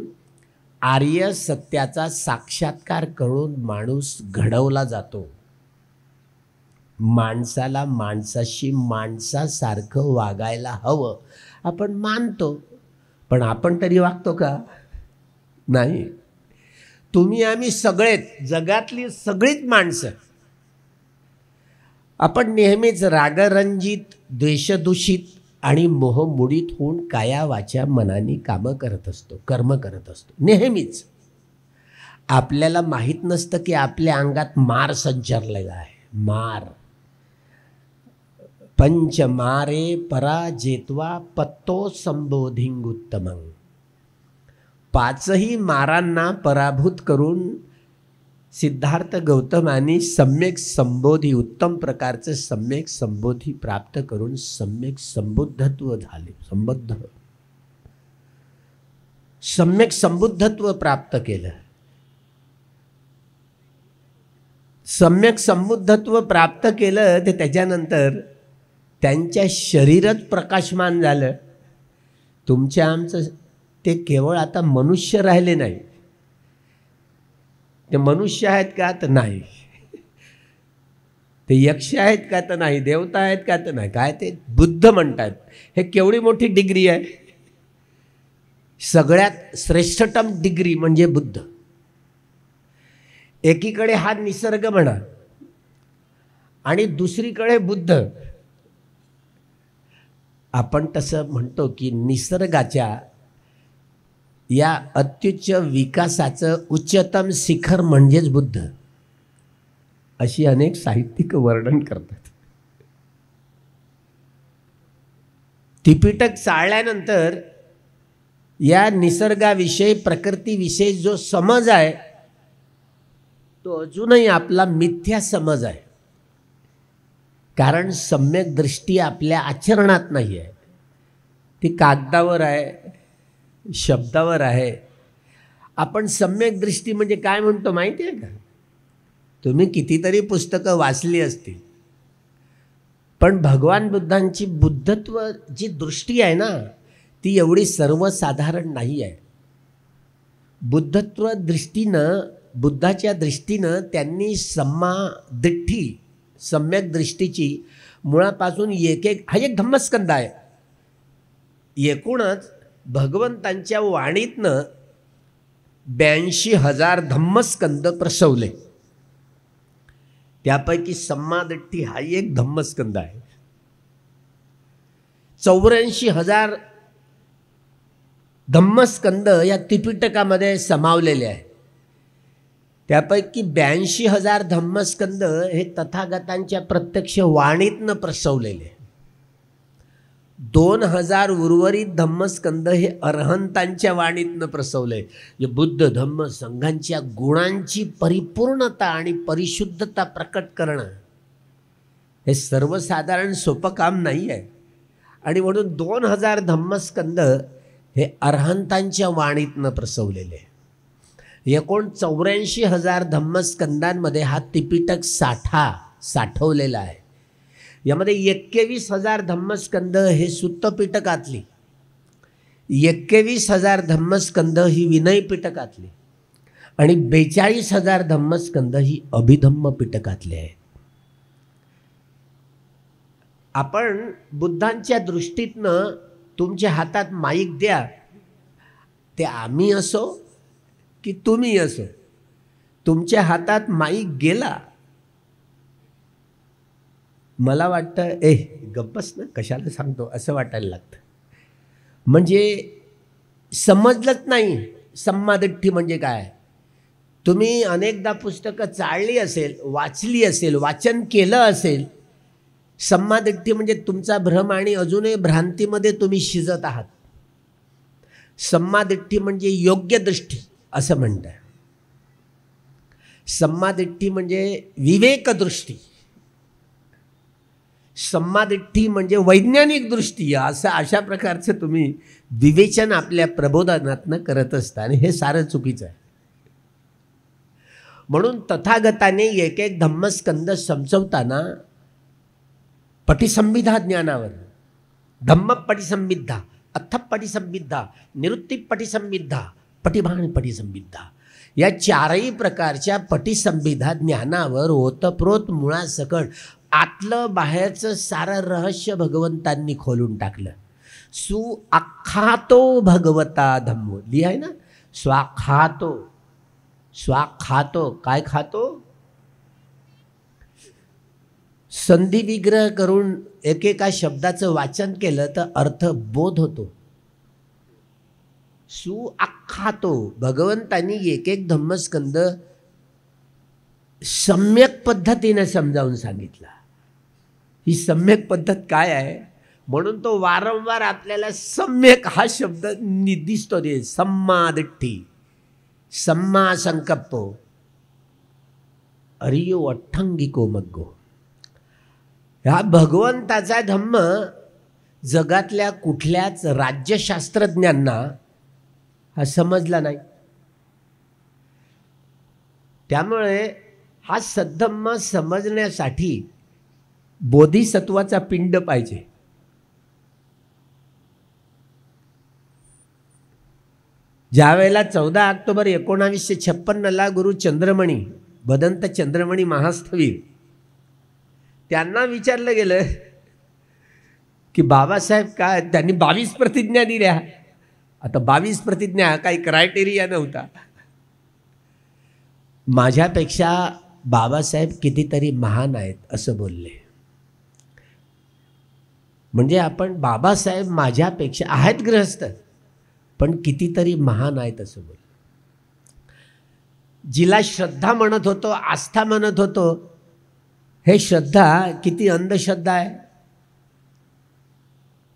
आर्य सत्याचा साक्षात्कार करून माणूस घडवला जातो. माणसाला माणसाशी माणसासारखं वागायला हवं आपण मानतो, पण आपण तरी वागतो का? नाही. तुम्ही आम्ही सगळेच, जगातली सगळीच माणसं आपण नेहमीच रागरंजित, द्वेषदूषित आणि मोहमुडीत होऊन काया वाचा मनाने कर्म करत असतो नेहमीच. आपल्याला माहीत नसतं की आपल्या अंगात मार संचारलेला आहे. मार पंच मारे पराजेत्वा पत्तो संबोधिंगुत्तमं. 5ही मारांना पराभूत करून सिद्धार्थ गौतमांनी सम्यक संबोधी, उत्तम प्रकारचे सम्यक संबोधी प्राप्त करून सम्यक संबुद्धत्व झाले. सम्यक संबुद्धत्व प्राप्त केलं. सम्यक संबुद्धत्व प्राप्त केलं ते त्याच्यानंतर त्यांच्या शरीरच प्रकाशमान झालं. तुमच्या आमचं ते केवळ आता मनुष्य राहिले नाही. ते मनुष्य आहेत का? तर नाही. ते यक्ष आहेत का? तर नाही. देवता आहेत का? तर नाही. काय ते बुद्ध म्हणतात. हे केवढी मोठी डिग्री आहे. सगळ्यात श्रेष्ठतम डिग्री म्हणजे बुद्ध. एकीकडे हा निसर्ग म्हणा आणि दुसरीकडे बुद्ध. आपण तसं म्हणतो की निसर्गाच्या या अत्युच्च विकासाचं उच्चतम शिखर म्हणजेच बुद्ध, अशी अनेक साहित्यिक वर्णन करतात. त्रिपिटक चाळल्यानंतर या निसर्गाविषयी, प्रकृतीविषयी जो समज आहे तो अजूनही आपला मिथ्या समज आहे. कारण सम्यक दृष्टी आपल्या आचरणात नाही आहे, ती कागदावर आहे. शब्दावर आहे. आपण सम्यक दृष्टी म्हणजे काय म्हणतो माहिती आहे का? तुम्ही कितीतरी पुस्तकं वाचली असतील, पण भगवान बुद्धांची बुद्धत्व जी दृष्टी आहे ना, ती एवढी सर्वसाधारण नाही आहे. बुद्धत्व दृष्टीनं, बुद्धाच्या दृष्टीनं त्यांनी सम्मादिठ्ठी, सम्यक दृष्टीची मुळापासून हा एक धम्मस्कंद आहे. एकूणच भगवंतांच्या वाणीतनं 82,000 धम्मस्कंद प्रसवले. त्यापैकी सम्मादिठ्ठी हा एक धम्मस्कंद आहे. 84,000 धम्मस्कंद या त्रिपिटकामध्ये समावलेले आहे. त्यापैकी 82,000 धम्मस्कंद हे तथागतांच्या प्रत्यक्ष वाणीतनं प्रसवलेले. 2,000 उर्वरित धम्मस्कंद हे अरहंतांच्या वाणीतनं प्रसवले. जे बुद्ध धम्म संघांच्या गुणांची परिपूर्णता आणि परिशुद्धता प्रकट करणं हे सर्वसाधारण सोपं काम नाही आहे. आणि म्हणून 2,000 धम्मस्कंद हे अरहंतांच्या वाणीतनं प्रसवलेले. एकूण 84,000 धम्मस्कंदांमध्ये हा त्रिपिटक साठवलेला आहे. यामध्ये 21,000 धम्मस्कंद हे सुत्त पिटकातली, 21,000 धम्मस्कंद ही विनय पिटकातली आणि 42,000 धम्मस्कंद ही अभिधम्म पिटकातली आहे. आपण बुद्धांच्या दृष्टीतनं तुमच्या हातात माईक द्या, ते आम्ही असो की तुम्ही असो, तुमच्या हातात माईक गेला, मला वाटतं गप्पच ना, कशाला सांगतो असं वाटायला लागतं. म्हणजे समजलंच नाही सम्मादिठ्ठी म्हणजे काय. तुम्ही अनेकदा पुस्तकं चाळली असेल, वाचली असेल, वाचन केलं असेल. सम्मादिठ्ठी म्हणजे तुमचा भ्रम आणि अजूनही भ्रांतीमध्ये तुम्ही शिजत आहात. सम्मादिठ्ठी म्हणजे योग्य दृष्टी असं म्हणतात. सम्मादिठ्ठी म्हणजे विवेकदृष्टी, सम्मादिठ्ठी म्हणजे वैज्ञानिक दृष्टी. अशा प्रकारचं तुम्ही विवेचन आपल्या प्रबोधनातनं करत असता आणि हे सारं चुकीचं आहे. म्हणून तथागताने एक एक धम्मस्कंद समजवताना पटिसंविधा ज्ञानावर, धम्म पटिसंविधा, अथ पटिसंविधा, निवृत्ती पटिसंविधा, पटिभान पटिसंविधा, या चारही प्रकारच्या पटिसंविधा ज्ञानावर ओतप्रोत मुळासकट आतलं बाहेरचं सारं रहस्य भगवंतांनी खोलून टाकलं. स्वाखातो भगवता धम्मो लिहाय ना, स्वाखातो. स्वाखातो काय खातो? संधी विग्रह करून एकेका शब्दाचं वाचन केलं तर अर्थ बोध होतो. सुआखातो, भगवंतांनी एक एक धम्मस्कंद सम्यक पद्धतीने समजावून सांगितला. ही सम्यक पद्धत काय आहे म्हणून तो वारंवार आपल्याला सम्यक हा शब्द निर्दिष्ट दे. सम्मादिठ्ठी, सम्मा संकप्पो, अरियो अठ्ठंगिको मग्गो. हा भगवंताचा धम्म जगातल्या कुठल्याच राज्यशास्त्रज्ञांना हा समजला नाही. त्यामुळे हा सद्धम्म समजण्यासाठी बोधिसत्वाचा पिंड पाहिजे. ज्या वेळेला 14 ऑक्टोबर 1956ला गुरु चंद्रमणी, भदंत चंद्रमणी महास्थवीर, त्यांना विचारलं गेलं की बाबासाहेब काय, त्यांनी 22 प्रतिज्ञा दिल्या. आता 22 प्रतिज्ञा काही क्रायटेरिया नव्हता. माझ्यापेक्षा बाबासाहेब कितीतरी महान आहेत असं बोलले. म्हणजे आपण बाबासाहेब माझ्यापेक्षा आहेत गृहस्थ पण कितीतरी महान आहेत असं बोल. जिला श्रद्धा म्हणत होतो, आस्था म्हणत होतो, हे श्रद्धा किती अंधश्रद्धा आहे.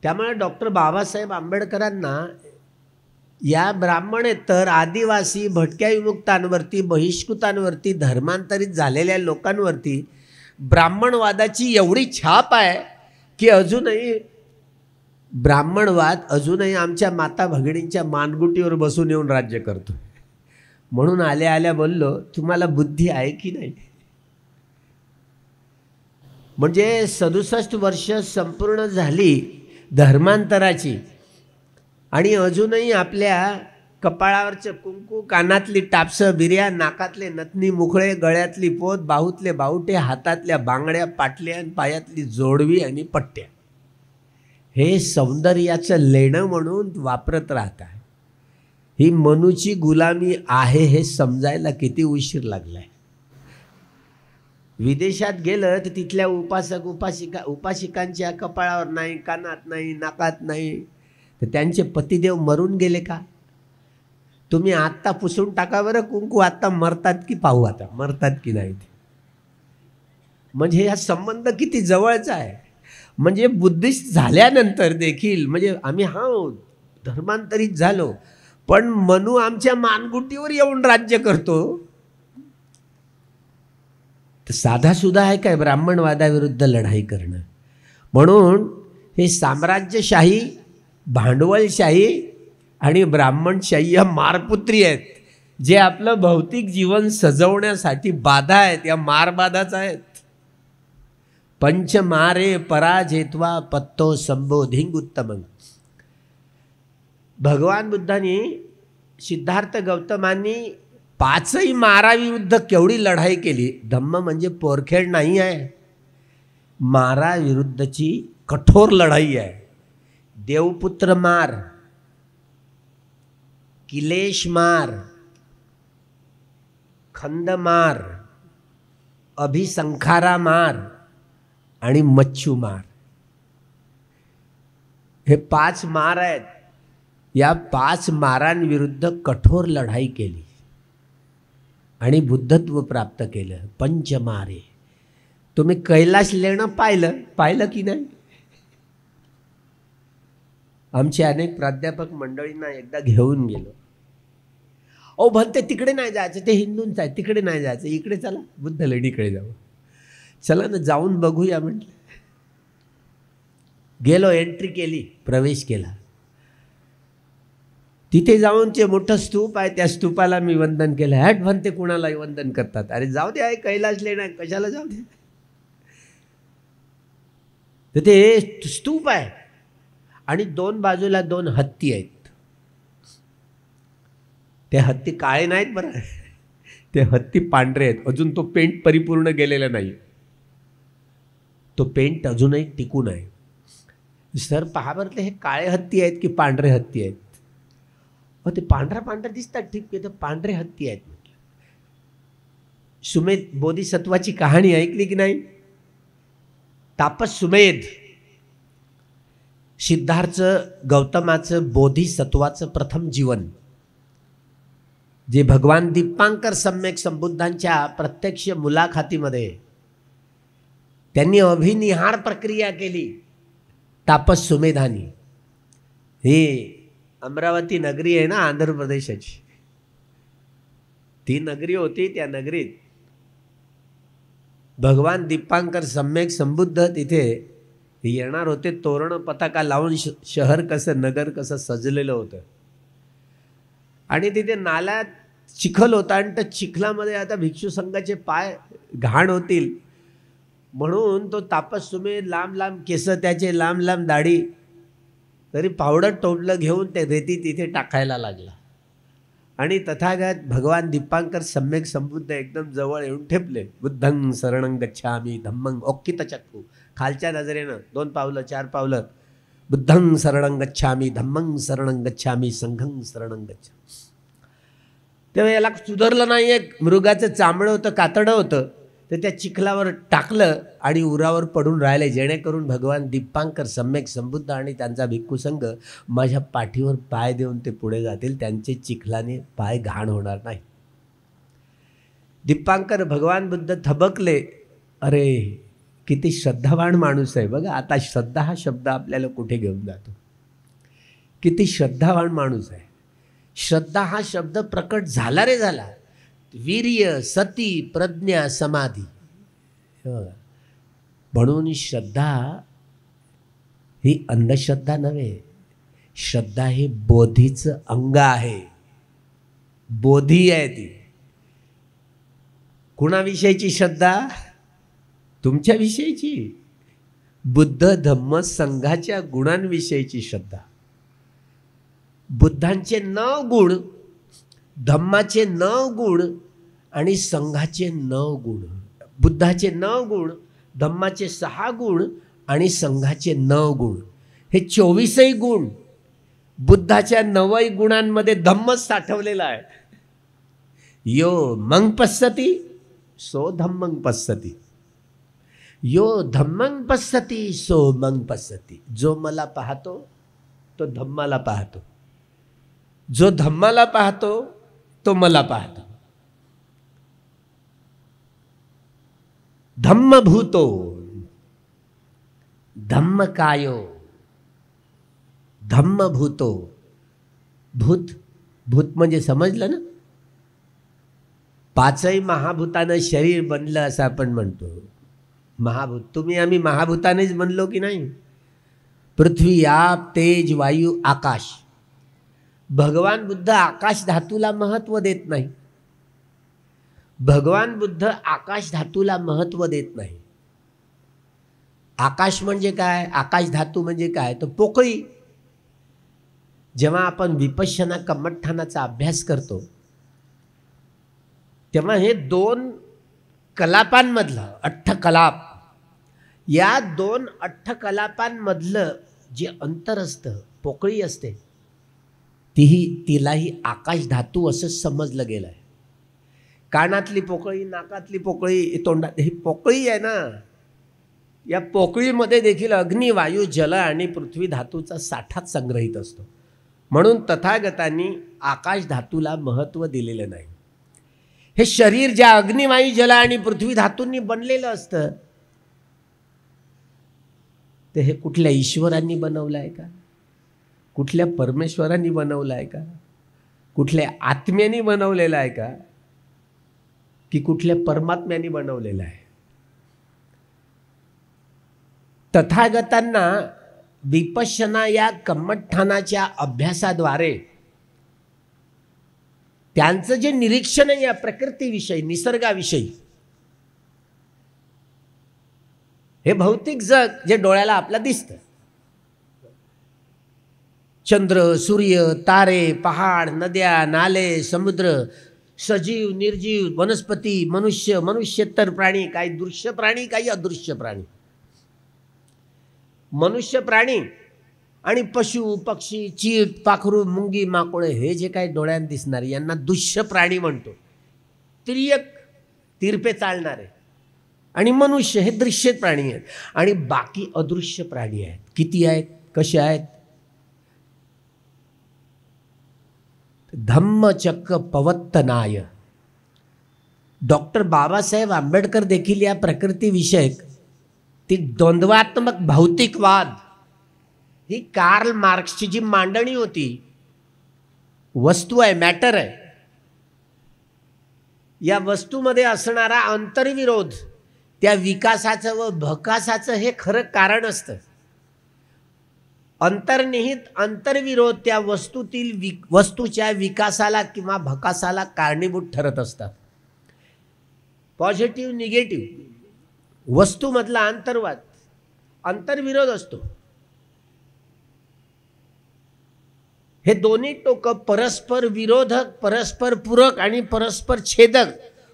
त्यामुळे डॉक्टर बाबासाहेब आंबेडकरांना या ब्राह्मणेतर, आदिवासी, भटक्या विमुक्तांवरती, बहिष्कृतांवरती, धर्मांतरित झालेल्या लोकांवरती ब्राह्मणवादाची एवढी छाप आहे की अजूनही ब्राह्मणवाद अजूनही आमच्या माता भगिनींच्या मानगुटीवर बसून येऊन राज्य करतो. म्हणून आल्या आल्या बोललो, तुम्हाला बुद्धी आहे की नाही? म्हणजे 67 वर्ष संपूर्ण झाली धर्मांतराची आणि अजूनही आपल्या कपाळावरचं कुंकू, कानातली टापसं बिर्या, नाकातले नथनी मुखळे, गळ्यातली पोत, बाहूतले बाहुटे, हातातल्या बांगड्या, पाटल्या, पायातली जोडवी आणि पट्ट्या, हे सौंदर्याचं लेणं म्हणून वापरत राहतात. ही मनूची गुलामी आहे हे समजायला किती उशीर लागलाय. विदेशात गेलं तर तिथल्या उपासिकांच्या कपाळावर नाही, कानात नाही, नाकात नाही, तर त्यांचे पतिदेव मरून गेले का? तुम्ही आत्ता पुसून टाका बरं कुंकू, आत्ता मरतात की पाहू, आता मरतात की नाही. म्हणजे हा संबंध किती जवळचा आहे. म्हणजे बुद्धिस्ट झाल्यानंतर देखील, म्हणजे आम्ही धर्मांतरित झालो, पण मनू आमच्या मानगुटीवर येऊन राज्य करतो. तर साधा सुद्धा आहे काय ब्राह्मणवादाविरुद्ध लढाई करणं? म्हणून हे साम्राज्यशाही, भांडवलशाही आणि ब्राह्मणशाही या मारपुत्री आहेत, जे आपलं भौतिक जीवन सजवण्यासाठी बाधा आहेत. या मारबाधाच आहेत. पंचमारे पराजेत्वा पत्तो संबोधिंग उत्तमं. भगवान बुद्धांनी, सिद्धार्थ गौतमांनी 5ही माराविरुद्ध केवढी लढाई केली. धम्म म्हणजे पोरखेड नाही आहे, माराविरुद्धची कठोर लढाई आहे. देवपुत्र मार, किलेश मार, खंद मार, अभिसंखारा मार आणि मच्छू मार, हे 5 मार आहेत. या 5 मारांविरुद्ध कठोर लढाई केली आणि बुद्धत्व प्राप्त केलं. पंचमारे. तुम्ही कैलास लेणं पाहिलं की नाही? आमचे अनेक प्राध्यापक मंडळींना एकदा घेऊन गेलो. ओ भंते, तिकडे नाही जायचं, ते हिंदूंचं आहे, तिकडे नाही जायचं, इकडे चला, बुद्ध लेणीकडे जाऊ. चला ना, जाऊन बघूया म्हटलं. गेलो, एंट्री केली, प्रवेश केला. तिथे जाऊन ते मोठं स्तूप आहे, त्या स्तूपाला मी वंदन केलं. हॅट भंते, कुणालाही वंदन करतात. अरे जाऊ दे, आहे कैलास लेणं, कशाला जाऊ दे. तर ते स्तूप आहे आणि 2 बाजूला 2 हत्ती आहेत. ते हत्ती काळे नाहीत बरं, ते हत्ती पांढरे आहेत. अजून तो पेंट परिपूर्ण गेलेला नाही, तो पेंट अजूनही टिकून आहे. सर पहा बरं, हे काळे हत्ती आहेत की पांढरे हत्ती आहेत? ते पांढरा दिसतात, ठीक आहे, ते पांढरे हत्ती आहेत. सुमेध बोधिसत्वाची कहाणी ऐकली की नाही? तापस सुमेध, सिद्धार्थ गौतमाचं बोधिसत्वाचं प्रथम जीवन, जे भगवान दीपांकर सम्यक संबुद्धांच्या प्रत्यक्ष मुलाखतीमध्ये त्यांनी अभिनिहार प्रक्रिया केली. तापस सुमेधानी. हे अमरावती नगरी आहे ना, आंध्र प्रदेशाची, ती नगरी होती. त्या नगरीत भगवान दीपांकर सम्यक संबुद्ध तिथे येणार होते. तोरण पताका लावून शहर कसं, नगर कसं सजलेलं होतं. आणि तिथे नाल्यात चिखल होता आणि त्या चिखलामध्ये आता भिक्षू संघाचे पाय घाण होतील म्हणून तो तापस सुमेध, लांब लांब केस त्याचे, लांब लांब दाढी, तरी पावडर टोपलं घेऊन ते रेती तिथे टाकायला लागला. आणि तथागत भगवान दीपांकर सम्यक संबुद्ध एकदम जवळ येऊन ठेपले. बुद्धं शरणं गच्छामि, धम्मं ओक्कित चक्कू, खालच्या नजरेनं 2 पावलं 4 पावलं, बुद्धं शरणं गच्छामि, धम्मं शरणं गच्छामि, संघं शरणं गच्छामि. तेव्हा याला सुधारलं नाही. एक मृगाचं चामडं होतं, कातडं होतं, तर त्या चिखलावर टाकलं आणि उरावर पडून राहिले, जेणेकरून भगवान दीपांकर सम्यक संबुद्ध आणि त्यांचा भिक्खू संघ माझ्या पाठीवर पाय देऊन ते पुढे जातील, त्यांचे चिखलाने पाय घाण होणार नाही. दीपांकर भगवान बुद्ध थबकले. अरे किती श्रद्धावान माणूस आहे बघा. आता श्रद्धा हा शब्द आपल्याला कुठे घेऊन जातो. किती श्रद्धावान माणूस आहे. श्रद्धा हा शब्द प्रकट झाला रे झाला. वीर्य, सती, प्रज्ञा, समाधी. म्हणून श्रद्धा ही अंधश्रद्धा नव्हे. श्रद्धा हे बोधीचं अंग आहे. बोधी आहे ती. कुणाविषयीची श्रद्धा? तुमच्याविषयीची. बुद्ध धम्म संघाच्या गुणांविषयीची श्रद्धा. बुद्धांचे 9 गुण, धम्माचे 9 गुण आणि संघाचे 9 गुण. बुद्धाचे 9 गुण, धम्माचे 6 गुण आणि संघाचे 9 गुण. हे 24 गुण बुद्धाच्या 9 गुणांमध्ये धम्मच साठवलेला आहे. यो मंग पश्यति सो धम्मं पश्यति, यो धम्मं पश्यति सो मंग पश्यति. जो मला पाहतो तो धम्माला पाहतो, जो धम्माला पाहतो तो मला पाहतो. धम्मभूतो धम्मकायो धम्मभूतो. भूत, भूत म्हणजे समजलं ना? 5ही महाभूतानं शरीर बनलं असं आपण म्हणतो. महाभूत, तुम्ही आम्ही महाभूतानेच बनलो की नाही? पृथ्वी, आप, तेज, वायू, आकाश. भगवान बुद्ध आकाश धातूला महत्व देत नाही. भगवान बुद्ध आकाश धातूला महत्व देत नाही. आकाश म्हणजे काय? आकाश धातू म्हणजे काय? तर पोकळी. जेव्हा आपण विपश्यना कम्मठ्ठाणाचा अभ्यास करतो तेव्हा हे 2 कलापांमधलं अठ्ठकलाप, या 2 अठ्ठकलापांमधलं जे अंतर असतं, पोकळी असते, तिलाही आकाश धातू असं समजलं गेलं आहे. कानातली पोकळी, नाकातली पोकळी, तोंडात, ही पोकळी आहे ना. या पोकळीमध्ये देखील अग्नी, वायू, जल आणि पृथ्वी धातूचा साठाच संग्रहित असतो. म्हणून तथागतांनी आकाश धातूला महत्त्व दिलेलं नाही. हे शरीर ज्या अग्नी, वायू, जल आणि पृथ्वी धातूंनी बनलेलं असतं ते हे कुठल्या ईश्वरांनी बनवलं आहे का? कुठल्या परमेश्वरांनी बनवलं आहे का? कुठल्या आत्म्याने बनवलेलं आहे का? की कुठल्या परमात्म्याने बनवलेलं आहे? तथागतांना विपश्यना या कम्मठ्ठाणाच्या अभ्यासाद्वारे त्यांचं जे निरीक्षण आहे या प्रकृतीविषयी, निसर्गाविषयी, हे भौतिक जग जे डोळ्याला आपला दिसतं, चंद्र, सूर्य, तारे, पहाड, नद्या, नाले, समुद्र, सजीव, निर्जीव, वनस्पती, मनुष्य, मनुष्येतर प्राणी, काही दृश्य प्राणी, काही अदृश्य प्राणी. मनुष्य प्राणी आणि पशु, पक्षी, चीट, पाखरू, मुंगी, माकोळे हे जे काही डोळ्यात दिसणारे यांना दृश्य प्राणी म्हणतो. तिर्यक, तिरपे चालणारे. आणि मनुष्य हे दृश्य प्राणी आहेत. आणि बाकी अदृश्य प्राणी आहेत. किती आहेत? कसे आहेत? धम्मचक्र पवत्तनाय. डॉक्टर बाबासाहेब आंबेडकर देखील या प्रकृतीविषयक ती द्वंद्वात्मक भौतिकवाद, ही कार्ल मार्क्सची जी मांडणी होती, वस्तू आहे, मॅटर आहे, या वस्तूमध्ये असणारा अंतर्विरोध त्या विकासाचं व भकासाचं हे खरं कारण असतं. अंतर्निहित अंतर्विरोध त्या वस्तूच्या विकासाला किंवा भकासाला कारणीभूत ठरत असतात. Positive, negative. वस्तूमधला अंतर्वाद, अंतर्विरोध असतो. हे दोन्ही टोक परस्पर विरोधक, परस्पर पूरक आणि परस्पर छेदक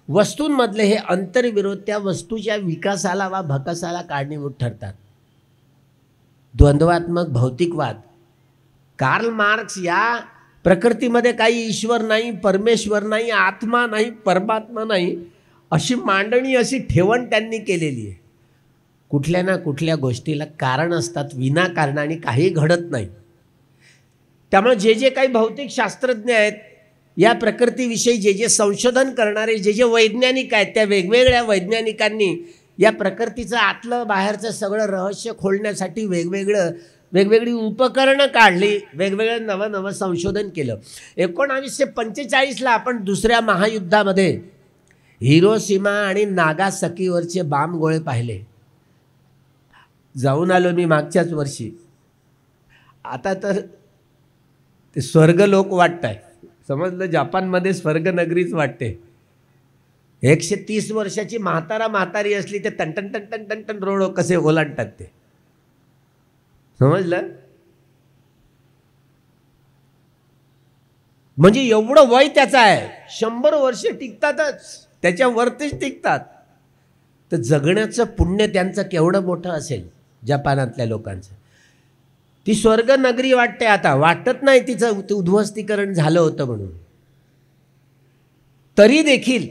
वस्तूंमधले हे अंतर्विरोध त्या वस्तूच्या विकासाला वा भकासाला कारणीभूत ठरतात. द्वंद्वात्मक भौतिकवाद. कार्ल मार्क्स या प्रकृतीमध्ये काही ईश्वर नाही, परमेश्वर नाही, आत्मा नाही, परमात्मा नाही अशी मांडणी, अशी ठेवण त्यांनी केलेली आहे. कुठल्या ना कुठल्या गोष्टीला कारण असतात, विनाकारणाने काही घडत नाही. त्यामुळे जे जे काही भौतिक शास्त्रज्ञ आहेत, या प्रकृतीविषयी जे जे संशोधन करणारे जे जे वैज्ञानिक आहेत, त्या वेगवेगळ्या वैज्ञानिकांनी या प्रकृतीचं आतलं बाहेरचं सगळं रहस्य खोलण्यासाठी वेगवेगळी उपकरणं काढली, वेगवेगळं नवं संशोधन केलं. 1945ला आपण दुसऱ्या महायुद्धामध्ये हिरोशिमा आणि नागासाकीवरचे बांब गोळे पाहिले. जाऊन आलो मी मागच्याच वर्षी. आता तर ते स्वर्गलोक वाटतंय, समजलं. जपानमध्ये स्वर्गनगरीच वाटते. 130 वर्षाची म्हातारी असली ते टन टन रोड कसे ओलांडतात ते, समजलं. म्हणजे एवढं वय त्याचं आहे, 100 वर्ष टिकतातच, त्याच्यावरतीच टिकतात. तर जगण्याचं पुण्य त्यांचं केवढं मोठं असेल जपानातल्या लोकांचं. ती स्वर्गनगरी वाटते. आता वाटत नाही तिचं उद्ध्वस्तीकरण झालं होतं म्हणून. तरी देखील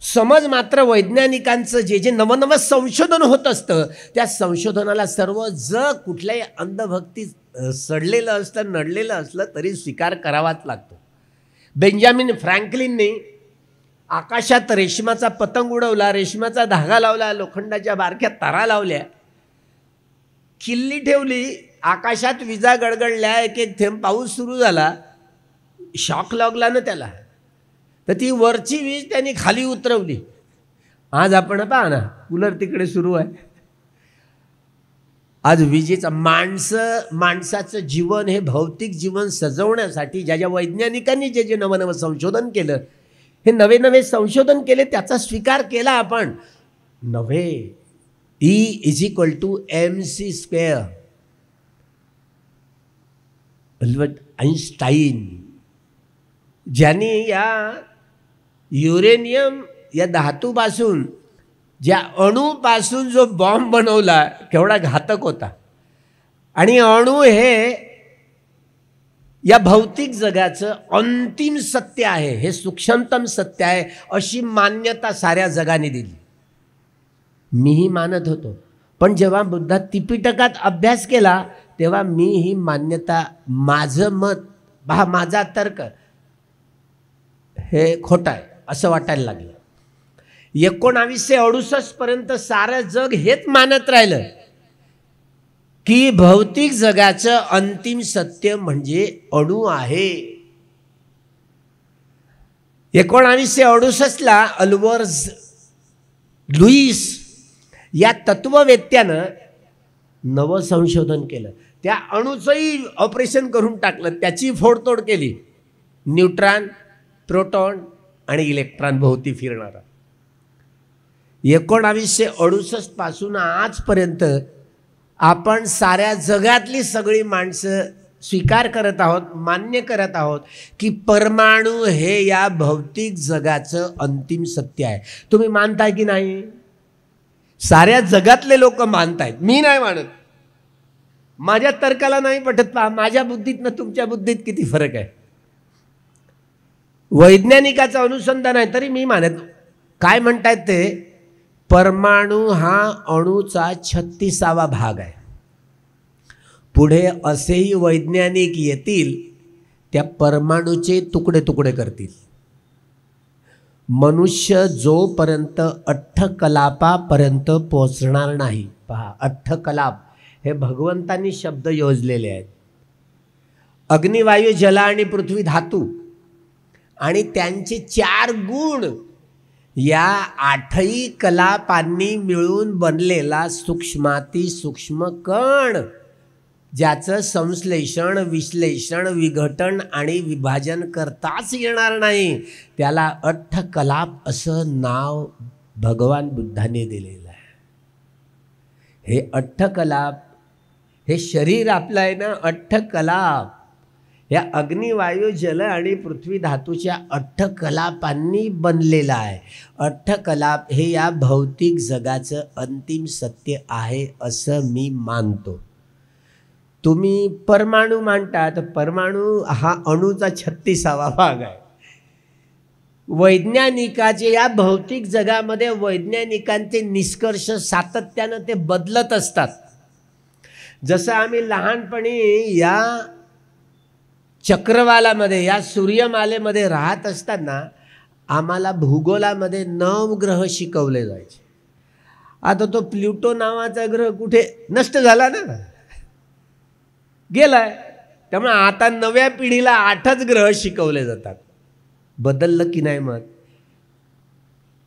समज मात्र वैज्ञानिकांचं जे जे नवनवं संशोधन होत असतं त्या संशोधनाला सर्व जग कुठल्याही अंधभक्ती सडलेलं असलं नडलेलं असलं तरी स्वीकार करावाच लागतो. बेंजामिन फ्रँकलिनने आकाशात रेशमाचा पतंग उडवला, रेशमाचा धागा लावला, लोखंडाच्या बारक्या तारा लावल्या, किल्ली ठेवली, आकाशात विजा गडगडल्या, एक एक थेंब पाऊस सुरू झाला, शॉक लागला ना त्याला, तर ती वरची वीज त्यांनी खाली उतरवली. आज आपण पहा ना, कूलर तिकडे सुरू आहे. आज विजेचा माणसाचं जीवन हे भौतिक जीवन सजवण्यासाठी ज्या ज्या वैज्ञानिकांनी जे जे नवनवं संशोधन केलं, हे नवे नवे संशोधन केले, त्याचा स्वीकार केला आपण. नव्हे, E=mc². अल्बर्ट आइन्स्टाईन ज्यांनी या युरेनियम या धातूपासून, ज्या अणूपासून जो बॉम्ब बनवला, केवढा घातक होता. आणि अणू हे या भौतिक जगाचं अंतिम सत्य आहे, हे सूक्ष्मतम सत्य आहे, अशी मान्यता साऱ्या जगाने दिली. मीही मानत होतो, पण जेव्हा बुद्धात त्रिपिटकात अभ्यास केला तेव्हा मी ही मान्यता, माझं मत, माझा तर्क हे खोटा आहे असं वाटायला लागलं. 1968 पर्यंत सारं जग हेच मानत राहिलं की भौतिक जगाचं अंतिम सत्य म्हणजे अणू आहे. 1968 अल्बर्ट लुईस या तत्ववेत्यानं नवं संशोधन केलं. त्या अणूचंही ऑपरेशन करून टाकलं, त्याची फोडतोड केली. न्यूट्रॉन, प्रोटॉन आणि इलेक्ट्रॉन भोवती फिरणारा. 1968 पासून आजपर्यंत आपण साऱ्या जगातली सगळी माणसं स्वीकार करत आहोत, मान्य करत आहोत की परमाणू हे या भौतिक जगाचं अंतिम सत्य आहे. तुम्ही मानताय की नाही? साऱ्या जगातले लोक मानतायत, मी नाही मानत. माझ्या तर्काला नाही पटत. पहा माझ्या बुद्धीतनं तुमच्या बुद्धीत किती फरक आहे. वैज्ञानिकाचं अनुसंधान आहे तरी मी मानत. काय म्हणतायत ते? परमाणू हा अणूचा 36वा भाग आहे. पुढे असेही वैज्ञानिक येतील, त्या परमाणूचे तुकडे तुकडे करतील. मनुष्य जोपर्यंत अठ्ठकलापापर्यंत पोचणार नाही, पहा अठ्ठकलाप हे भगवंतांनी शब्द योजलेले आहेत. अग्नी, वायू, जल आणि पृथ्वी धातू आणि त्यांचे 4 गुण या 8ही कलापांनी मिळून बनलेला सूक्ष्माती सूक्ष्म कण, ज्याचं संश्लेषण, विश्लेषण, विघटन आणि विभाजन करताच येणार नाही, त्याला अठ्ठकलाप असं नाव भगवान बुद्धाने दिलेलं आहे. हे अठ्ठकलाप, हे शरीर आपलं आहे ना, अठ्ठकलाप या अग्नी, वायू, जल आणि पृथ्वी धातूच्या अठ्ठकलापांनी बनलेला आहे. अठ्ठकलाप हे या भौतिक जगाचं अंतिम सत्य आहे असं मी मानतो. तुम्ही परमाणू मानता, तर परमाणू हा अणूचा 36वा भाग आहे. वैज्ञानिकाचे या भौतिक जगामध्ये वैज्ञानिकांचे निष्कर्ष सातत्यानं ते बदलत असतात. जसं आम्ही लहानपणी या चक्रवालामध्ये, या सूर्यमालेमध्ये राहत असताना आम्हाला भूगोलामध्ये 9 ग्रह शिकवले जायचे. आता तो प्लुटो नावाचा ग्रह कुठे नष्ट झाला ना, गेलाय. त्यामुळे आता नव्या पिढीला 8च ग्रह शिकवले जातात. बदललं की नाही मत?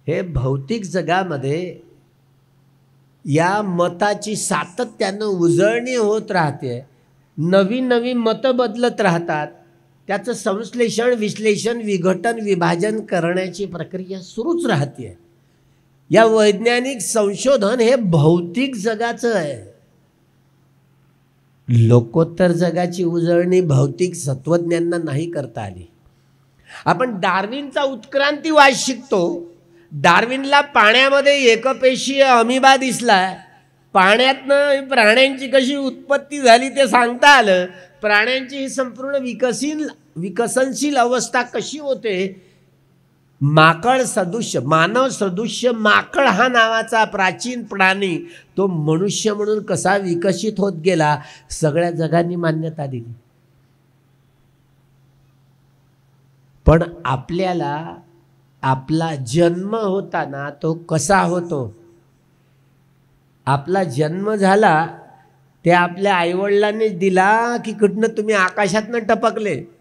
हे भौतिक जगामध्ये या मताची सातत्यानं उजळणी होत राहते. नवीन नवीन मतं बदलत राहतात. त्याचं संश्लेषण, विश्लेषण, विघटन, विभाजन करण्याची प्रक्रिया सुरूच राहते. या वैज्ञानिक संशोधन हे भौतिक जगाचं आहे. लोकोत्तर जगाची उजळणी भौतिक सत्वज्ञांना नाही करता आली. आपण डार्विनचा उत्क्रांतीवाद शिकतो. डार्विनला पाण्यामध्ये एकपेशीय अमिबा दिसला. पाण्यातनं प्राण्यांची कशी उत्पत्ती झाली ते सांगता आलं. प्राण्यांची ही संपूर्ण विकसनशील अवस्था कशी होते. माकड सदृश्य, मानव सदृश्य माकड हा नावाचा प्राचीन प्राणी तो मनुष्य म्हणून कसा विकसित होत गेला, सगळ्या जगांनी मान्यता दिली. पण आपल्याला आपला जन्म होताना तो कसा होतो. आपला जन्म झाला ते आपल्या आईवडिलांनीच दिला की कुठनं तुम्ही आकाशातनं टपकले.